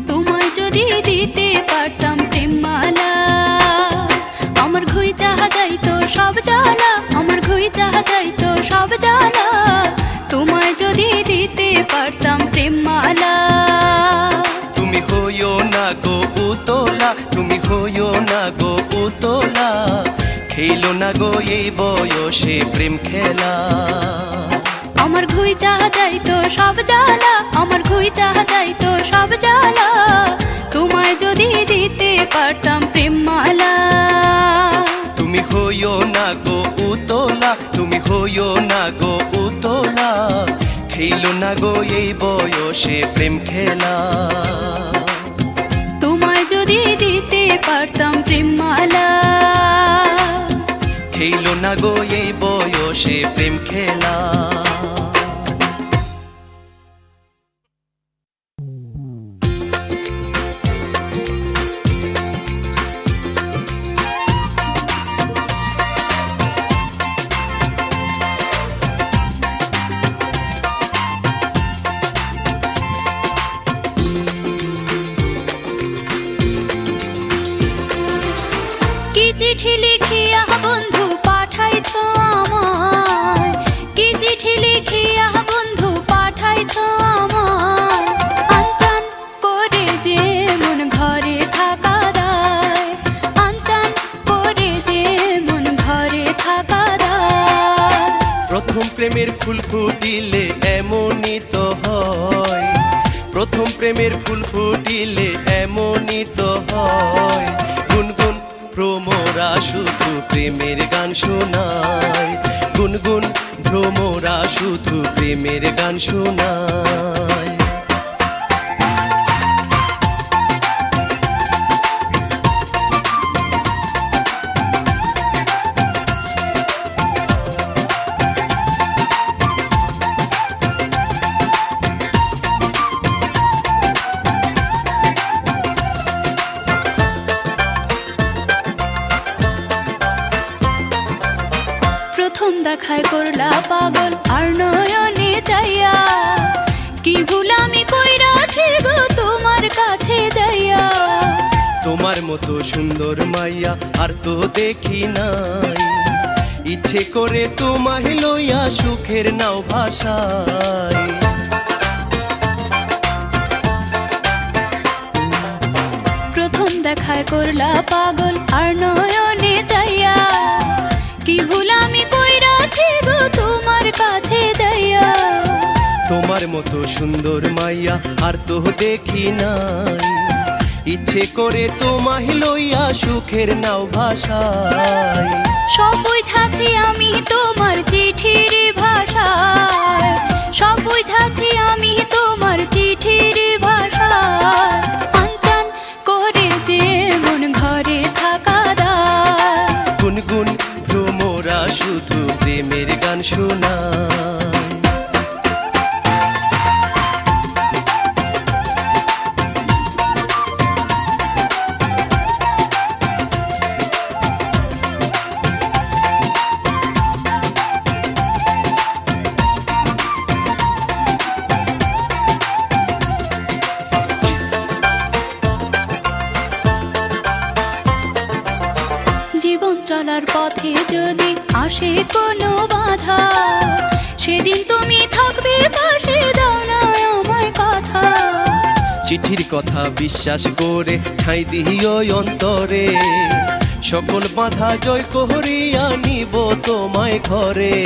তোমায় যদি দিতে পারতাম প্রেমমালা। আমার ঘুই চাহা যাইতো সব জ্বালা, আমার ঘুই চাহা যাইতো সব জ্বালা, তোমায় যদি দিতে পারতাম প্রেমমালা। তুমি হইও না গো উতলা, তুমি হইও না গো উতলা, খেলো না গো এই বয়সে প্রেম খেলা। আমার ঘুই চাহা যাইতো সব জ্বালা, আমার ঘুই চাহা যাইতো সব জ্বালা, তোমায় যদি দিতে পারতাম প্রেমমালা। তুমি হইও না গো উতলা, তুমি হইও না গো উতলা, খেলো না গো এই বয়সে প্রেম খেলা। তোমায় যদি দিতে পারতাম প্রেমমালা। খেইলো না গো এই বয়সে প্রেম খেলা। কি চিঠি লিখিয়া বন্ধু পাঠাইছ আমায়, কি চিঠি লিখিয়া বন্ধু পাঠাইছ আমায়। আনচান করে যে মন ঘরে থাকা দায়, আনচান করে যে মন ঘরে থাকা দায়। প্রথম প্রেমের ফুল ফুটিলে এমনই তো হয়, প্রথম প্রেমের ফুল ফুটিলে এমনই তো হয়। গুনগুন ভ্রমরা শুধু প্রেমের গান শোনায়, গুনগুন ভ্রমরা শুধু প্রেমের গান শোনায়। প্রথম দেখায় করলা পাগল আর নয়নে চাইয়া, কি ভুল আমি কইরাছি গো তোমার কাছে যাইয়া। তোমার মতো সুন্দর মাইয়া আর তো দেখি নাই, ইচ্ছে করে তোমায় লইয়া সুখের নাও ভাষায়। প্রথম দেখায় করলা পাগল আর নয়নে চাইয়া, কি ভুল আমি কইরাছি গো তোমার কাছে যাইয়া। তোমার মতো সুন্দর মাইয়া আর তো দেখি নাই, ইচ্ছে করে তোমায় লইয়া সুখের নাও ভাষায়। সব বুঝাছি আমি তোমার চিঠির ভাষায়, সব বুঝাছি আমি তোমার চিঠির ভাষায়। আনচান করে যে মন ঘরে থাকা দায়, গুনগুন ভ্রমরা শুধু প্রেমের গান শোনায়। জীবন চলার পথে যদি আসে কোনো বাধা, সেদিন তুমি থাকবে পাশে, দাও না আমায় কথা। চিঠির কথা বিশ্বাস করে ঠাঁই দিও অন্তরে, সকল বাধা জয় করিয়া নিব তোমায় ঘরে।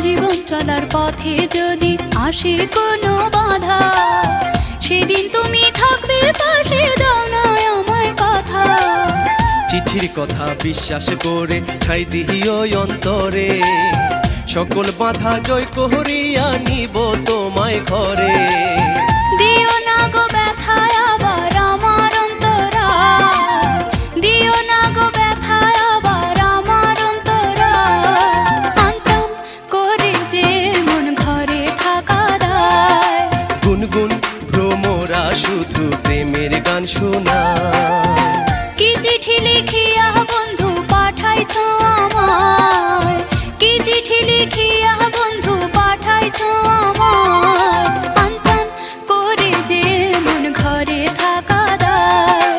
জীবন চলার পথে যদি আসে কোনো বাধা, সেদিন তুমি থাকবে পাশে, দাও না আমায় কথা। চিঠির কথা বিশ্বাস করে ঠাঁই দিও অন্তরে, সকল বাধা জয় করিয়া নিব তোমায় ঘরে। দিও না গো ব্যথায় আবার আমার অন্তরায়, দিও না গো ব্যথায় আবার আমার অন্তরায়। আনচান করে যে মন ঘরে থাকা দায়, গুনগুন ভ্রমরা শুধু প্রেমের গান শোনায়। কি চিঠি লিখিয়া বন্ধু পাঠাইছ আমায়, কি চিঠি লিখিয়া বন্ধু পাঠাইছ আমায়। আনচান করে যে মন ঘরে থাকা দায়,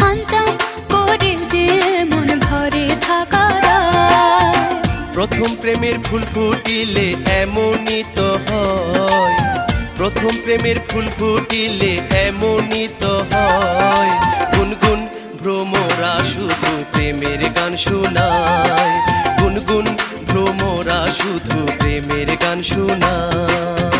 আনচান করে যে মন ঘরে থাকা দায়। প্রথম প্রেমের ফুল ফুটিলে এমনই তো হয়, প্রথম প্রেমের ফুল ফুটিলে এমনই তো হয়। গুনগুন ভ্রমরা শুধু প্রেমের গান শোনায়, গুনগুন ভ্রমরা শুধু প্রেমের গান শোনায়।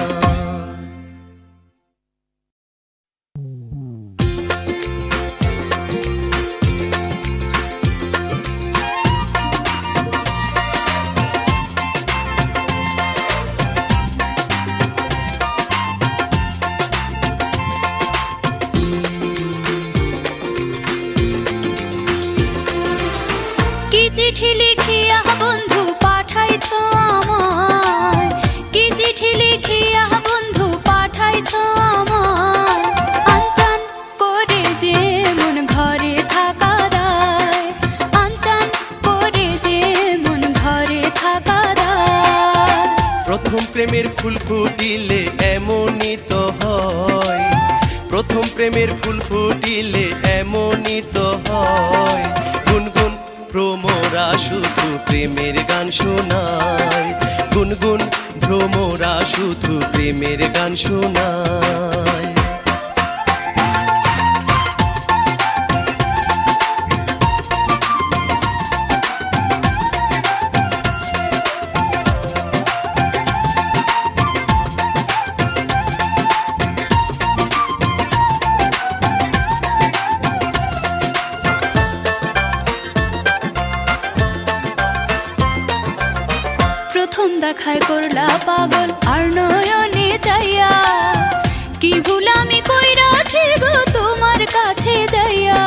প্রথম প্রেমের ফুল ফুটিলে এমনই তো হয়। গুনগুন ভ্রমরা শুধু প্রেমের গান শোনায়, গুনগুন ভ্রমরা শুধু প্রেমের গান শোনায়। প্রথম দেখায় করলা পাগল আর নয়নে যাইয়া, কি ভুল আমি কইরাছি গো তোমার কাছে যাইয়া।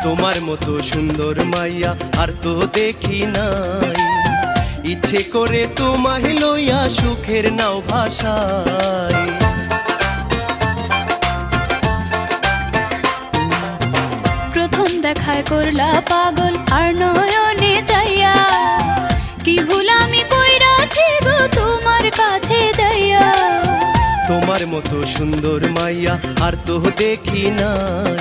তোমার মতো সুন্দর মাইয়া আর তো দেখি নাই, ইচ্ছে করে তোমায় লইয়া সুখের নাও ভাষায়। প্রথম দেখায় করলা পাগল আর নয়নে যাইয়া, কি ভুল আমি কইরাছি গো তোমার কাছে যাইয়া। তোমার মতো সুন্দর মাইয়া আর তো দেখি নাই,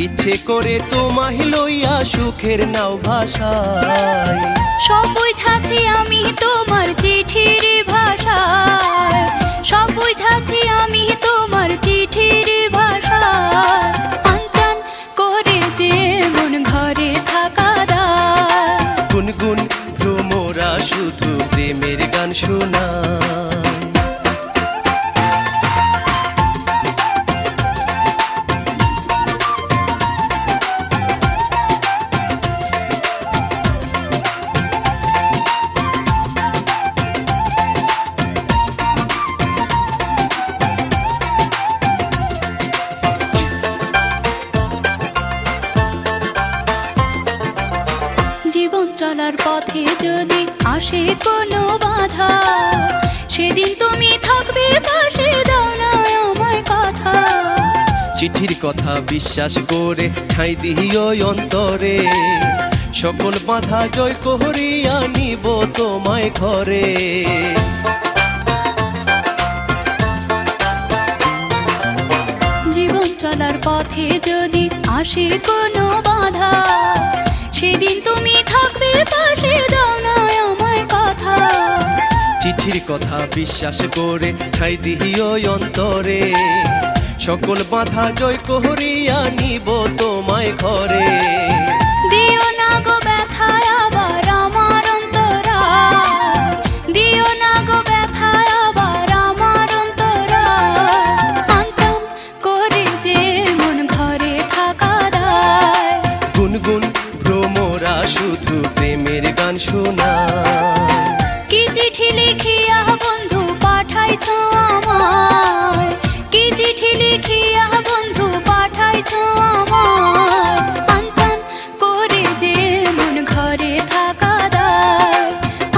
ইচ্ছে করে তোমায় লইয়া সুখের নাও ভাষায়। সব বুঝাছি আমি তোমার চিঠির ভাষায়, সব বুঝাছি আমি তোমার চিঠির ভাষায়। আনচান করে যে মন ঘরে থাকা দায়, গুনগুন ভ্রমরা শুধু প্রেমের গান শোনায়। জীবন চলার পথে যদি আসে কোনো বাধা, সেদিন তুমি থাকবে পাশে, দাও না আমায় কথা। চিঠির কথা বিশ্বাস করে ঠাঁই দিও অন্তরে, সকল বাধা জয় করিয়া নিব তোমায় ঘরে। জীবন চলার পথে যদি আসে কোনো বাধা, সেদিন তুমি থাকবে পাশে, দাও না আমায় কথা। চিঠির কথা বিশ্বাস করে ঠাঁই দিও অন্তরে, সকল বাধা জয় করিয়া নিব তোমায় ঘরে। দিও না গো ব্যথায় আবার আমার অন্তরায়, দিও না গো ব্যথায় আবার আমার অন্তরায়। আনচান করে যে মন ঘরে থাকা দায়, গুনগুন ভ্রমরা শুধু প্রেমের গান শোনায়। কি চিঠি লিখিয়া বন্ধু পাঠাইছ আমায়, কি চিঠি লিখিয়া বন্ধু পাঠাইছ আমায়। আনচান করে যে মন ঘরে থাকা দায়,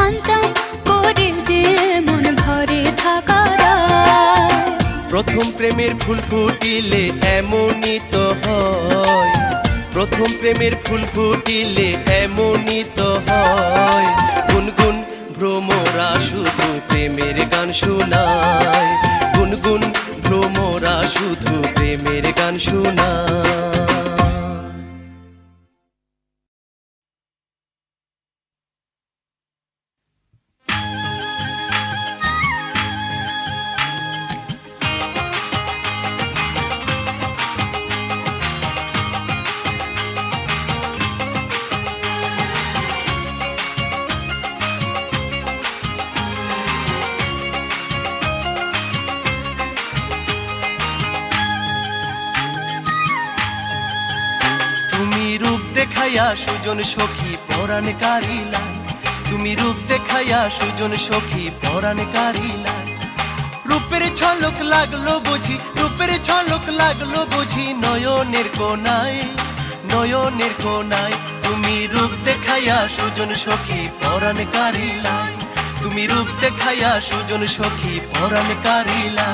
আনচান করে যে মন ঘরে থাকা দায়। প্রথম প্রেমের ফুল ফুটিলে এমনই তো হয়, প্রথম প্রেমের ফুল ফুটিলে এমনই তো হয়। গুনগুন ভ্রমরা শুধু প্রেমের গান শোনায়, গুনগুন ভ্রমরা শুধু প্রেমের গান শোনায়। তুমি রূপ দেখাইয়া সুজন সখী পরাণ কারিলা, তুমি রূপ দেখাইয়া সুজন সখী পরাণ কারিলা। রূপের ঝলক লাগলো বুঝি, রূপের ঝলক লাগলো বুঝি নয়নের কোনায়, নয়নের কোনায়। তুমি রূপ দেখাইয়া সুজন সখী পরাণ কারিলা, তুমি রূপ দেখাইয়া সুজন সখী পরাণ কারিলা।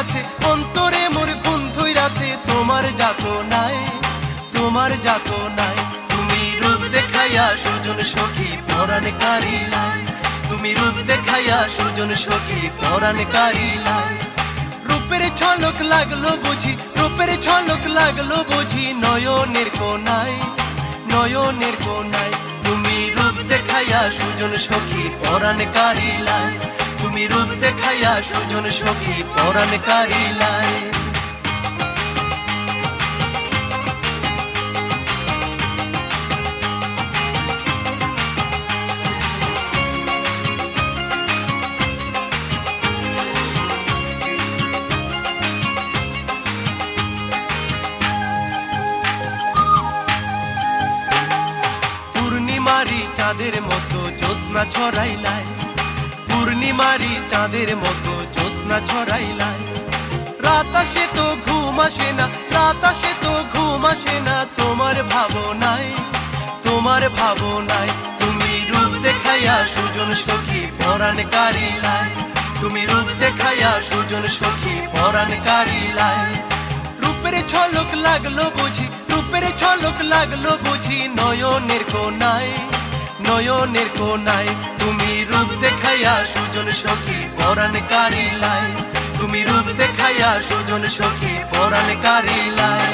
আছে, অন্তরে মোর খুন ধইরাছে তোমার যাত নাই, তোমার যাত নাই। তুমি রূপ দেখাইয়া সুজন সখী পরাণ কারিলাই, তুমি রূপ দেখাইয়া সুজন সখী পরাণ কারিলাই। রূপের ঝলক লাগলো বুঝি, রূপের ঝলক লাগলো বুঝি নয়নের কোনায়, নয়নের কোনায়। তুমি রূপ দেখাইয়া সুজন সখী পরাণ কারিলাই, তুমি রূপ দেখাইয়া সুজন সখী পরাণ কারিলাই। পূর্ণিমারি চাঁদের মতো জ্যোৎস্না ছড়াইলাই, পূর্ণিমারি চাঁদের মতো জ্যোৎস্না ছড়াইলাই। রাত আসে তো ঘুম আসে না, রাত আসে তো ঘুম আসে না তোমার ভাবনায়, তোমার ভাবনায়। তুমি রূপ দেখাইয়া সুজন সখী পরাণ কারিলাই, তুমি রূপ দেখাইয়া সুজন সখী পরাণ কারিলাই। রূপের ঝলক লাগলো বুঝি, রূপের ঝলক লাগলো বুঝি নয়নের কোনায়, নয়নের কোনায়। তুমি রূপ দেখাইয়া সুজন সখী পরাণ কারিলাই, তুমি রূপ দেখাইয়া সুজন সখী পরাণ কারিলাই।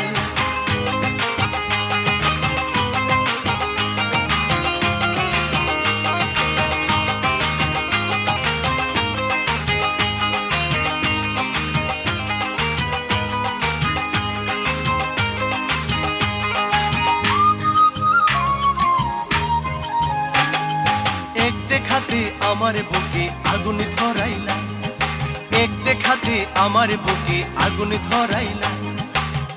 এক দেখাতে আমার বুকে আগুন ধরাইলা, এক দেখাতে আমার বুকে আগুন ধরাইলা।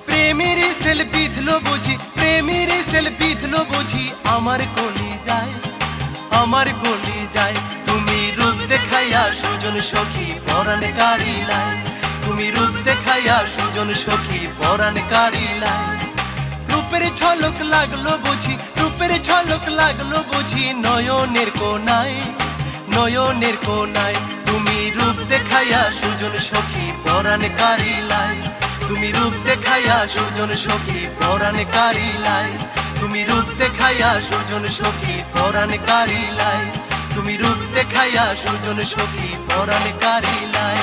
প্রেমের সেল বিধলো বুঝি, প্রেমের সেল বিধলো বুঝি আমার কলি যায়, আমার কলি যায়। তুমি রূপ দেখাইয়া সুজন সখী পরাণ কারিলাই, তুমি রূপ দেখাইয়া সুজন সখী পরাণ কারিলাই। রূপের ঝলক লাগলো বুঝি, রূপের ঝলক লাগলো বুঝি নয়নের কোনায়, নয়নের কোনায়। তুমি রূপ দেখাইয়া সুজন সখী পরাণ কারিলাই, তুমি রূপ দেখাইয়া সুজন সখী পরাণ কারিলাই, তুমি রূপ দেখাইয়া সুজন সখী পরাণ কারিলাই, তুমি রূপ দেখাইয়া সুজন সখী পরাণ কারিলাই।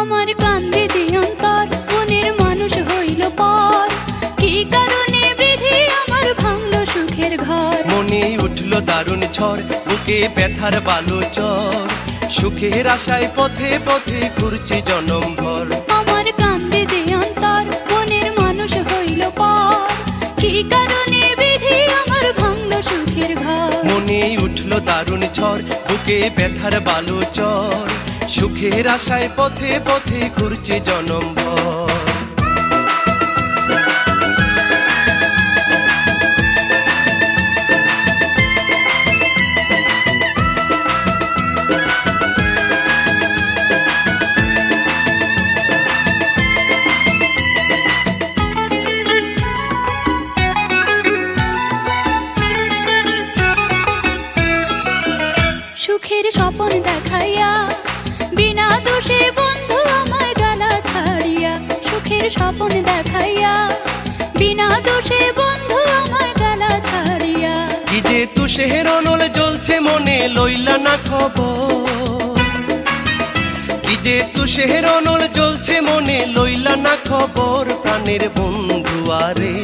আমার কান্দে যে অন্তর, মনের মানুষ হইল পর, কি কারণে বিধি আমার ভাঙলো সুখের ঘর। মনে উঠলো দারুণ ঝড়, বুকে ব্যথার বালো চর, সুখের আশায় পথে পথে ঘুরছি জনম ভর। আমার কান্দে যে অন্তর, মনের মানুষ হইল পর, কি কারণে বিধি আমার ভাঙলো সুখের ঘর। মনে উঠলো দারুণ ঝড়, বুকে ব্যথার বালো চর, সুখের আশায় পথে পথে ঘুরছে জনম ভর। সুখের স্বপন দেখাইয়া বিনা দোষে বন্ধু আমায় গালা ছাড়িয়া, সুখের স্বপন দেখাইয়া বিনা দোষে বন্ধু আমায় গালা ছাড়িয়া। কি যে তুষের অনল জ্বলছে মনে লইলা না খবর, কি যে তুষের অনল জ্বলছে মনে লইলা না খবর। প্রাণের বন্ধু আরে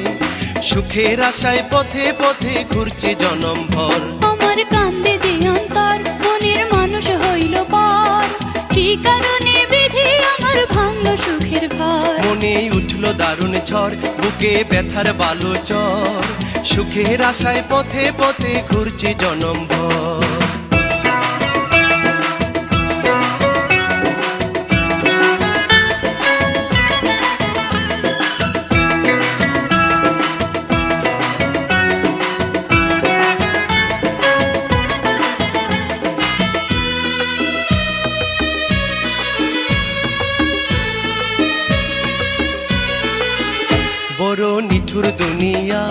সুখের আশায় পথে পথে ঘুরছে জনম ভর। আমার কান্দে যে অন্তর, মনের মানুষ হইল পর, কি কারণে বিধি আমার ভাঙলো সুখের ঘর। মনে উঠলো দারুণ ঝড়, বুকে ব্যথার বালো চর, সুখের আশায় পথে পথে ঘুরছে জনম ভর। বড় নিঠুর দুনিয়া,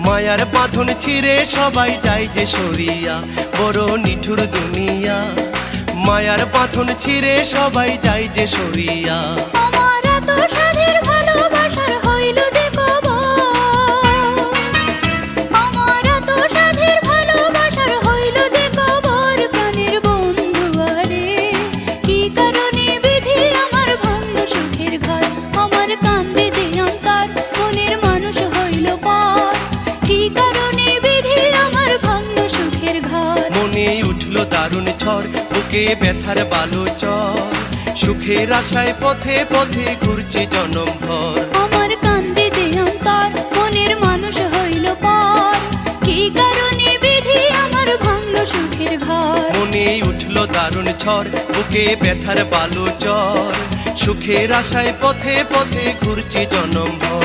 মায়ার বাঁধন ছিঁড়ে সবাই যায় যে সরিয়া। বড় নিঠুর দুনিয়া, মায়ার বাঁধন ছিঁড়ে সবাই যায় যে সরিয়া। আমার এত সাধের ভালোবাসার হইল যে কবর, আমার এত সাধের ভালোবাসার হইল যে কবর। প্রাণের বন্ধু আরে কি কারণে বিধি আমার ভাঙল সুখের ঘর। আমার কান্দে যে অন্তর মনের মানুষ হইল পর, কি কারণে বিধি আমার ভাঙল সুখের ঘর। মনে উঠল দারুণ ঝড়, বুকে ব্যথার বালু চর, সুখের আশায় পথে পথে ঘুরছি জনম ভর। আমার কান্দে যে অন্তর মনের মানুষ হইল পর, কি কারণে বিধি আমার ভাঙল সুখের ঘর। মনে উঠল দারুণ ঝড়, বুকে ব্যথার বালু চর, সুখের আশায় পথে পথে ঘুরছি জনম ভর।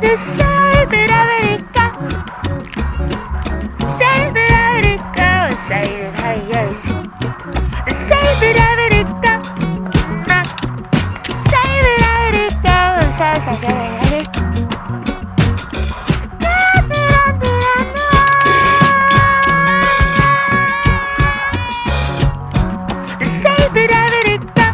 The side that I let it go, say that I let it go, say that I yes. The side that I let it go, nah. Say that I let it go, say that I let it go.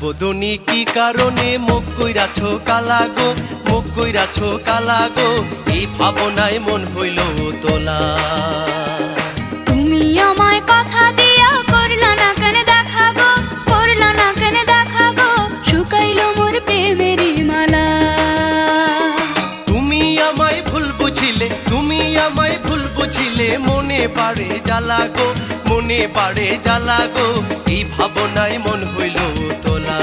বদনি কি কারণে মুখ কইরাছো কালা গো, মুখ কইরাছো কালা গো, এই ভাবনায় মন হইল তোলা। তুমি আমায় কথা দিয়ে কালা গো, মনে বাড়ে জ্বালা গো, এই ভাবনায় মন হইল তোলা।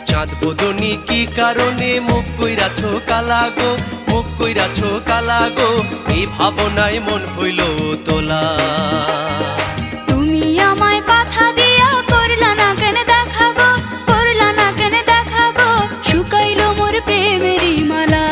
চাঁদ বদনি কি কারণে মুখ কইরাছো কালা গো, মুখ কইরাছো কালা গো, এই ভাবনায় মন হইল তোলা। তুমি আমায় কথা দিয়া করলা না কেন দেখা গো, করলা না কেন দেখা গো, শুকাইলো মোর প্রেমেরই মালা।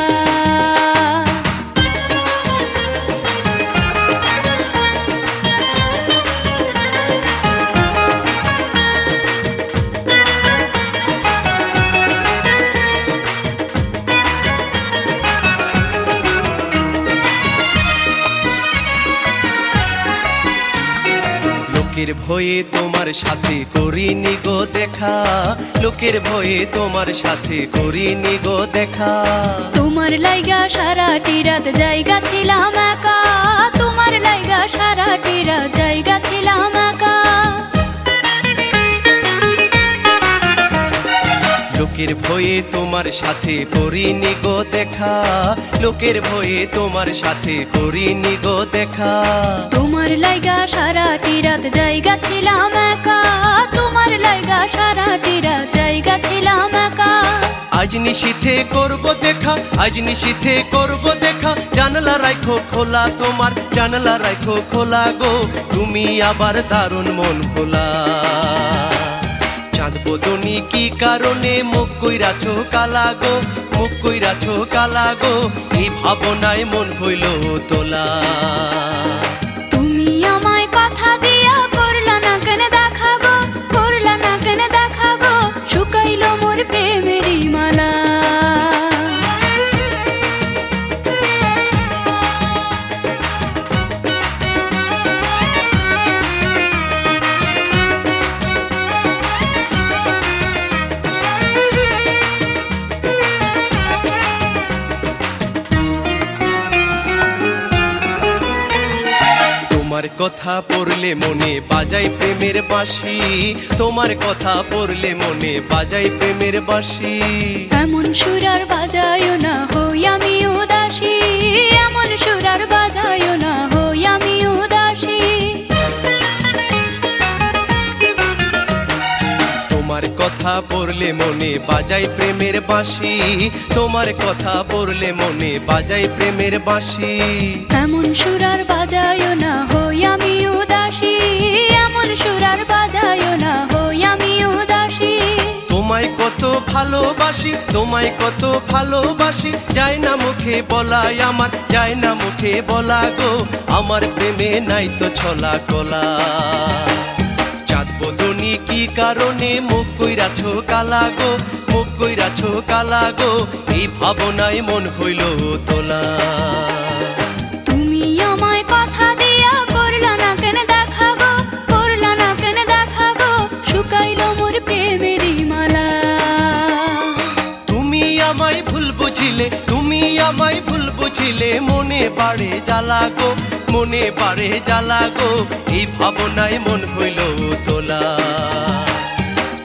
লোকের ভয়ে তোমার সাথে করিনি গো দেখা, লোকের ভয়ে তোমার সাথে করিনি গো দেখা। তোমার লাইগা সারাটি রাত জায়গা ছিলাম একা, তোমার লাইগা সারাটি রাত জায়গা ছিলাম একা। লোকের ভয়ে তোমার সাথে করিনি গো দেখা, লোকের ভয়ে তোমার সাথে করিনি গো দেখা। তোমার লাইগা সারাটি রাত জায়গা ছিলাম একা, তোমার লাইগা সারাটি রাত জায়গা ছিলাম একা। আজ নিশীথে করব দেখা, আজ নিশীথে করব দেখা, জানলা রাখো খোলা তোমার, জানলা রাখো খোলা গো, তুমি আবার দারুণ মন খোলা। চাঁদ বদনি কি কারণে মুখ কইরাছো কালা গো, মুখ কইরাছো কালা গো, এই ভাবনায় মন হইল তোলা। তুমি আমায় কথা দিয়া করলা না কেন দেখা গো, করলা না কেন দেখা গো, শুকাইলো মোর প্রেমেরই মালা। তোমার কথা পড়লে মনে বাজাই প্রেমের বাঁশি, তোমার কথা পড়লে মনে বাজাই প্রেমের বাঁশি। এমন সুরার বাজায়ও না হই আমি উদাসী, এমন সুরার বাজায়ও না হই আমি উদাসী। তোমার কথা পড়লে মনে বাজাই প্রেমের বাঁশি, তোমার কথা পড়লে মনে বাজাই প্রেমের বাঁশি। এমন সুরার বাজায়ও না হই আমি উদাসী, এমন সুরার বাজায়ও না হই আমি উদাসী। তোমায় কত ভালোবাসি, তোমায় কত ভালোবাসি, যায় না মুখে বলাই আমার, যায় না মুখে বলা গো, আমার প্রেমে নাই তো ছলা কলা। চাঁদ বদনি কি কারণে মুখ কইরাছো কালা গো, মুখ কইরাছো কালা গো, এই ভাবনায় মন হইল তোলা। তুমি আমায় কথা দিয়া করলা না কেন দেখা গো, করলা না কেন দেখা গো, শুকাইলো মোর প্রেমেরই মালা। তুমি আমায় ভুল বুঝিলে, তুমি আমায় ভুল বুঝিলে, মনে বাড়ে জ্বালা গো, মনে বাড়ে জ্বালা গো, এই ভাবনায় মন হইল তোলা।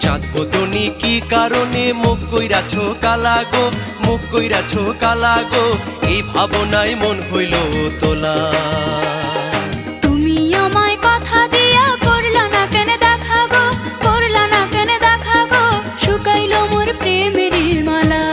চাঁদ বদনি কি কারণে মুখ কইরাছো কালা গো, মুখ কইরাছো কালা গো, এই ভাবনায় মন হইল তোলা। তুমি আমায় কথা দিয়া করলা না কেন দেখা গো, করলা না কেন দেখা গো, শুকাইলো মোর প্রেমেরই মালা।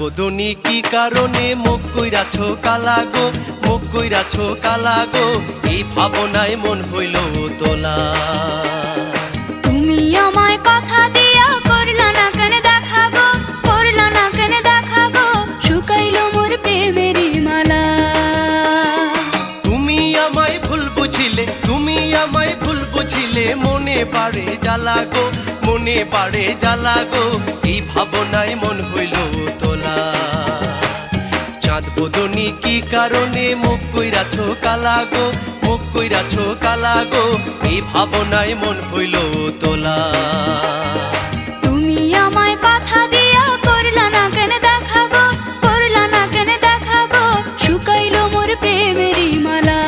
বদনি কি কারণে মুখ কইরাছো কালা গো, মুখ কইরাছো কালা গো, এই ভাবনায় মন হইল তোলা। তুমি আমায় কথা দিয়া করলা না কেন দেখা গো, করলা না কেন দেখা গো, শুকাইলো মোর প্রেমেরই মালা। তুমি আমায় ভুল বুঝিলে, তুমি আমায় ভুল বুঝিলে, মনে বাড়ে জ্বালা গো, মনে বাড়ে জ্বালা গো, এই ভাবনায় মন হইল তোলা। চাঁদ বদনি কি কারণে মুখ কইরাছো কালা গো, মুখ কইরাছো কালা গো, এই ভাবনায় মন হইল তোলা। তুমি আমায় কথা দিয়া করলা না কেন দেখা গো, করলা না কেন দেখা গো, শুকাইলো মোর প্রেমেরই মালা।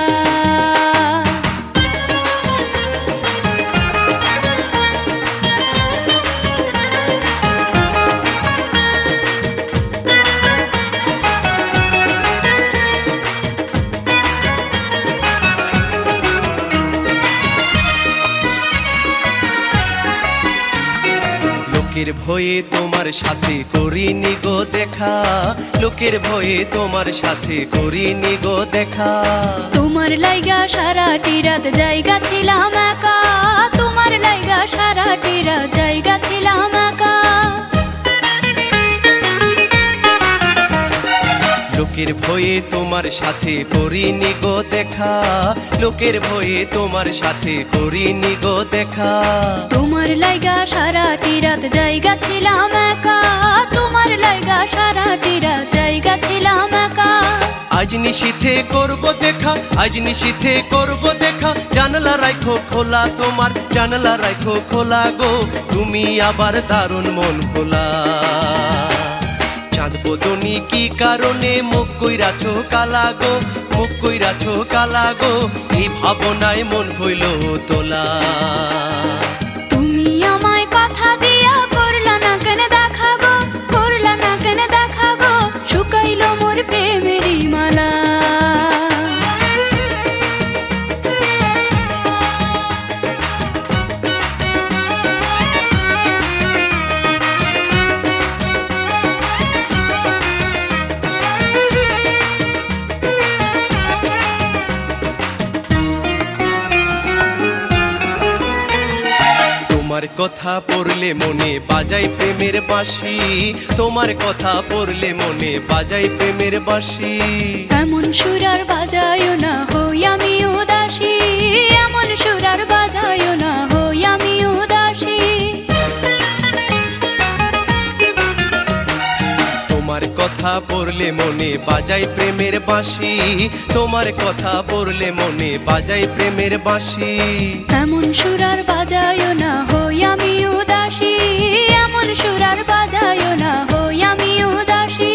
লোকের ভয়ে তোমার সাথে করিনি গো দেখা, লোকের ভয়ে তোমার সাথে করিনি গো দেখা। তোমার লাইগা সারাটি রাত জায়গা ছিলাম একা, তোমার লাইগা সারাটি রাত জায়গা ছিলাম একা। লোকের ভয়ে তোমার সাথে করিনি গো দেখা, লোকের ভয়ে তোমার সাথে করিনি গো দেখা। তোমার লাইগা সারাটি রাত জায়গা ছিলাম একা, তোমার লাইগা সারাটি রাত জায়গা ছিলাম একা। আজ নিশীথে করব দেখা, আজ নিশীথে করব দেখা, জানলা রাখো খোলা তোমার, জানলা রাখো খোলা গো, তুমি আবার দারুণ মন ভোলা। চাঁদ বদনি কি কারণে মুখ কইরাছো কালা গো, মুখ কইরাছো কালা গো, এই ভাবনায় মন হইল তোলা। তুমি আমায় কথা দিয়া করলা না কেন দেখা গো, করলা না কেন দেখা গো, শুকাইলো মোর প্রেমেরই মালা। তোমার কথা পড়লে মনে বাজাই প্রেমের বাঁশি, তোমার কথা পড়লে মনে বাজাই প্রেমের বাঁশি। এমন সুরার বাজায়ও না হই আমি উদাসী, এমন সুরার বাজায়ও না হই আমি উদাসী। তোমার কথা পড়লে মনে বাজাই প্রেমের বাঁশি, তোমার কথা পড়লে মনে বাজাই প্রেমের বাঁশি। এমন সুরার বাজায়ও না হই আমি উদাসী, এমন সুরার বাজায়ও না হই আমি উদাসী।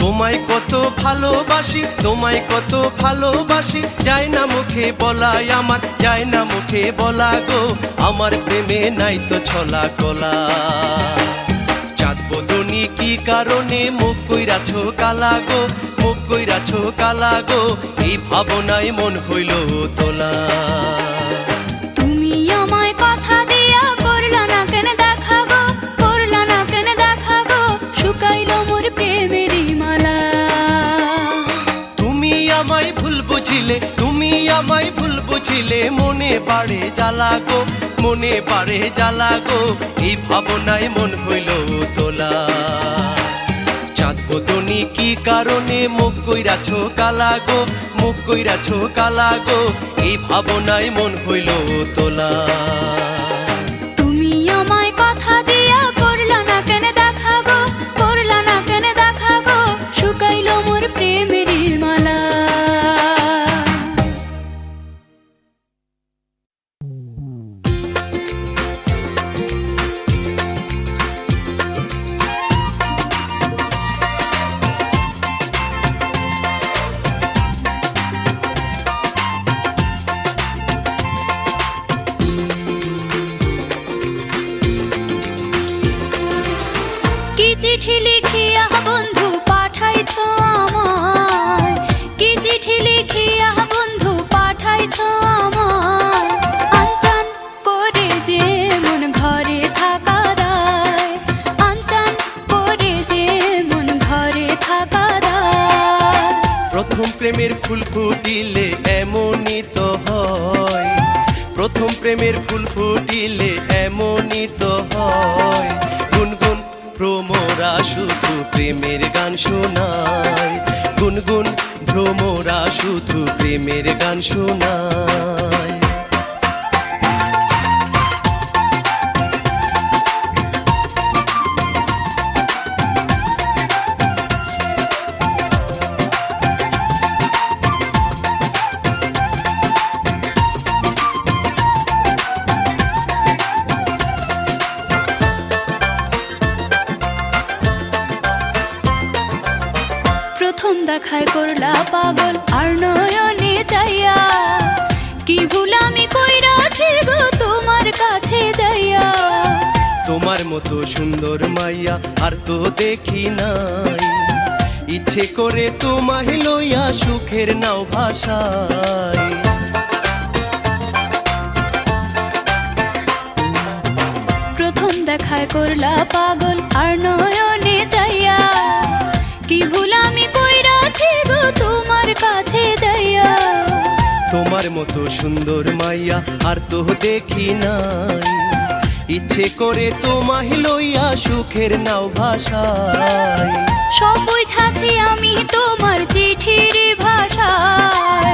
তোমায় কত ভালোবাসি, তোমায় কত ভালোবাসি, যায় না মুখে বলাই আমার, যায় না মুখে বলা গো, আমার প্রেমে নাই তো ছলা কলা। চাঁদ বদনি কি কারণে মুখ কইরাছো কালা গো, মুখ কইরাছো কালা গো, এই ভাবনায় মন হইল তোলা। তুমি আমায় কথা দিয়া করলা না কেন দেখা গো, করলা না কেন দেখা গো, শুকাইলো মোর প্রেমেরই মালা। তুমি আমায় ভুল বুঝিলে, তুমি আমায় ভুল বুঝিলে, মনে বাড়ে জ্বালা গো, মনে বাড়ে জ্বালা গো, এই ভাবনায় মন হইল তোলা। চাঁদ বদনি কি কারণে মুখ কইরাছো কালা গো, মুখ কইরাছো কালা গো, এই ভাবনায় মন হইল তোলা। তুমি আমায় কথা দিয়া করলা না কেন দেখা গো, করলা না কেন দেখা গো, শুকাইলো মোর প্রেমেরই মালা। কি চিঠি লিখিয়া বন্ধু পাঠাইছো আমায়, কি চিঠি লিখিয়া বন্ধু পাঠাইছো আমায়, আনচান করে যে মন ঘরে থাকা দায়, আনচান করে যে মন ঘরে থাকা দায়। প্রথম প্রেমের ফুল ফুটিলে এমনই তো হয়, প্রথম প্রেমের ফুল ফুটিলে এমনই তো হয়, গুনগুন ভ্রমরা শুধু প্রেমের গান শোনায়, গুনগুন ভ্রমরা শুধু প্রেমের গান শোনায়। দেখায় করলা পাগল আর নয়নে চাইয়া, কি ভুল আমি কইরাছি গো তোমার কাছে যাইয়া। তোমার মতো সুন্দর মাইয়া আর তো দেখি নাই, ইচ্ছে করে তোমায় লইয়া সুখের নাও ভাষায়। প্রথম দেখায় করলা পাগল আর নয়নে চাইয়া, কি ভুল আমি কইরাছি গো তোমার কাছে যাইয়া। তোমার মতো সুন্দর মাইয়া আর তো দেখি নাই, ইচ্ছে করে তোমায় লইয়া সুখের নাও ভাষায়। সব বুঝাছি আমি তোমার চিঠির ভাষায়,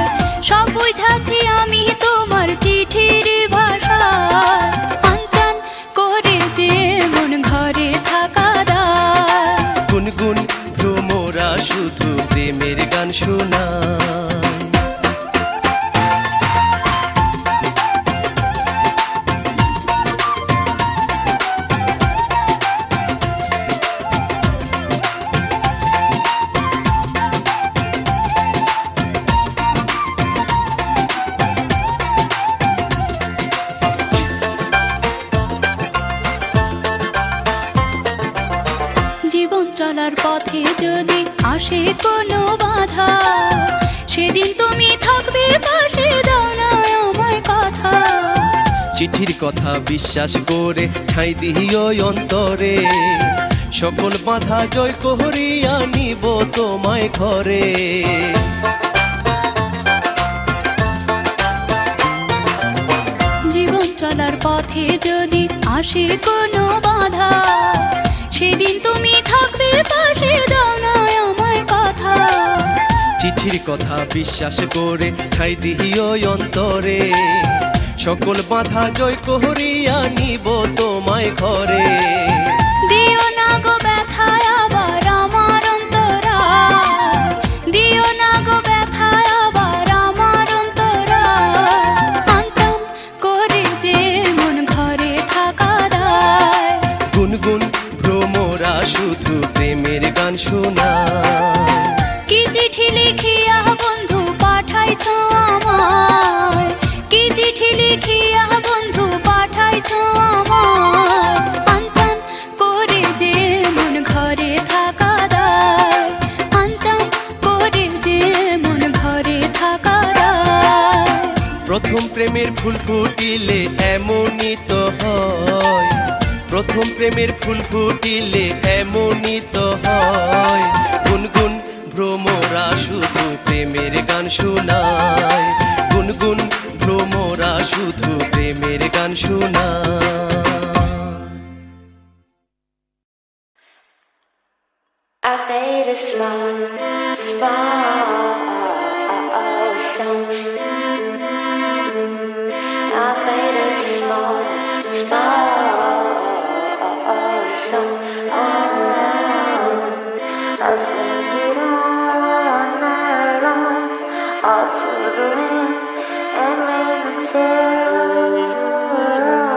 সব বুঝাছি আমি তোমার চিঠির ভাষায়। আনচান করে যে মন ঘরে থাকা দায়, গুনগুন ভ্রমরা শুধু প্রেমের গান শোনায়। জীবন চলার পথে যদি আসে কোনো বাধা, সেদিন তুমি থাকবে পাশে, দাও না আমায় কথা। চিঠির কথা বিশ্বাস করে ঠাঁই দিও অন্তরে, সকল বাধা জয় করিয়া নিব তোমায় ঘরে। জীবন চলার পথে যদি আসে কোনো বাধা, সেদিন তুমি থাকবে পাশে, দাও না আমায় কথা। চিঠির কথা বিশ্বাস করে ঠাঁই দিও অন্তরে, সকল বাধা জয় করিয়া নিব তোমায় ঘরে। দিও না গো ব্যথায় আবার আমার অন্তরায়, দিও না গো ব্যথায় আবার আমার অন্তরায়। আনচান করে যে মন ঘরে থাকা দায়, গুনগুন ভ্রমরা শুধু প্রেমের গান শোনায়। কি চিঠি লিখিয়া বন্ধু পাঠাইছ আমায়, কি চিঠি লিখিয়া বন্ধু পাঠাইছ আমায়। আনচান করে যে মন ঘরে থাকা দায়, আনচান করে যে মন ঘরে থাকা দায়। প্রথম প্রেমের ফুল ফুটিলে এমনই তো হয়, প্রথম প্রেমের ফুল ফুটিলে এমনই তো হয়। গুনগুন ভ্রমরা শুধু প্রেমের গান শোনায়, গুনগুন ভ্রমরা শুধু প্রেমের গান শোনায়। I made a small song. I made a small song. I sing it all night long, all to the wind and rain until the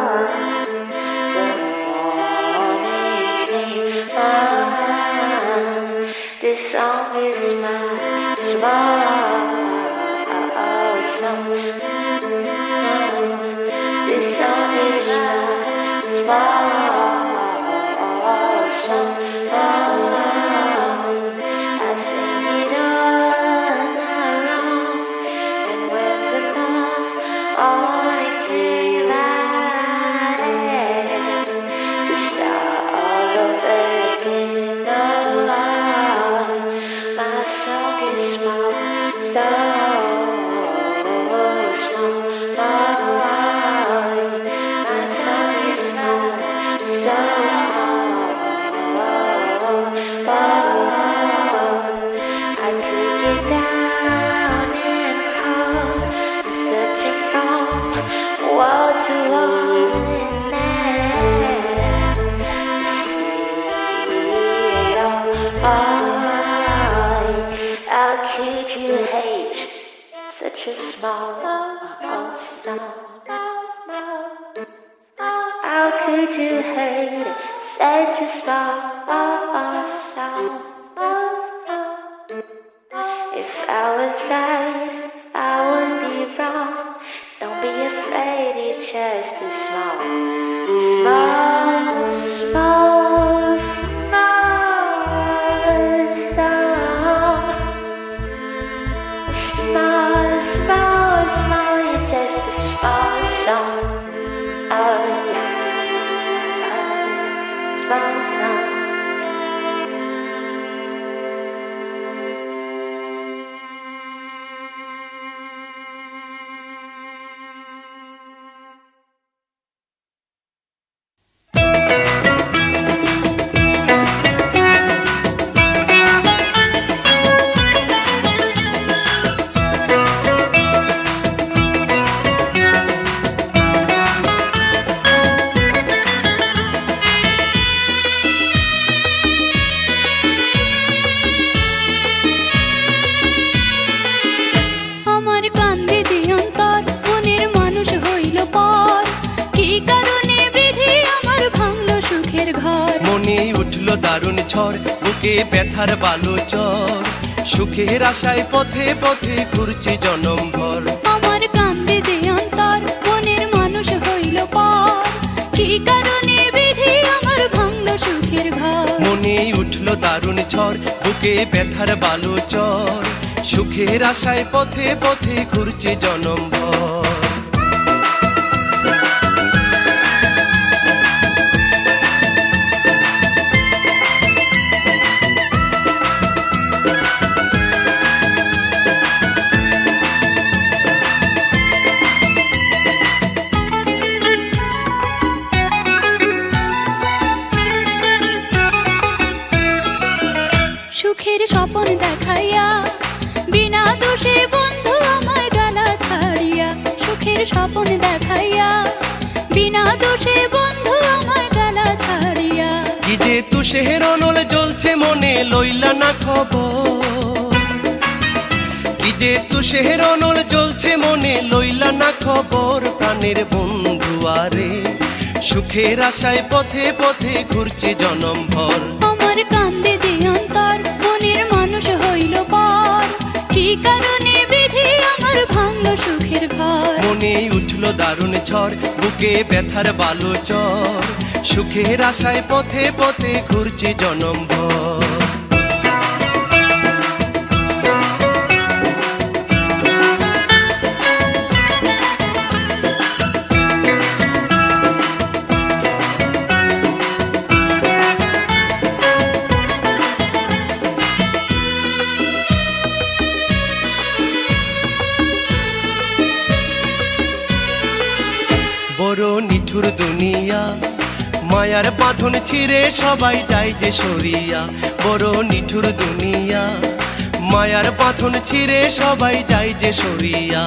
morning came. This song is my small song. This song is my small song. I sing it all night long, and when the morning came, I had to start all over again. Oh, my song is small, so small. My song is small, so small. I could get down and crawl, searching from wall to wall and land see it all. How could you hate such a small song? How could you hate such a small song? দারুণ ঝড়, বুকে ব্যথার বালু চর, সুখের আশায় পথে পথে ঘুরছি জনম ভর। আমার কান্দে যে অন্তর, মনের মানুষ হইল পর, কি কারণে বিধি আমার ভাঙলো সুখের ঘর। মনে উঠল দারুণ ঝড়, বুকে ব্যথার বালু চর, সুখের আশায় পথে পথে ঘুরছি জনম ভর। সুখের স্বপন দেখাইয়া বিনা দোষে বন্ধু আমায় গালা ছাড়িয়া, সুখের স্বপন দেখাইয়া বিনা দোষে বন্ধু আমায় গালা ছাড়িয়া। কি যে তুষের অনল জ্বলছে মনে লইলা না খবর, কি যে তুষের অনল জ্বলছে মনে লইলা না খবর। প্রাণের বন্ধু আরে, সুখের আশায় পথে পথে ঘুরছে জনম ভর। আমার কান্দে যে অন্তর, মনের মানুষ হইল পর, কি কারণে বিধি আমার ভাঙলো সুখের ঘর। মনে উঠল দারুণ ঝড়, বুকে ব্যথার বালু চর, সুখের আশায় পথে পথে ঘুরছে জনম ভর। বড় নিঠুর দুনিয়া, মায়ার বাঁধন ছিঁড়ে সবাই যায় যে সরিয়া। বড় নিঠুর দুনিয়া, মায়ার বাঁধন ছিঁড়ে সবাই যায় যে সরিয়া।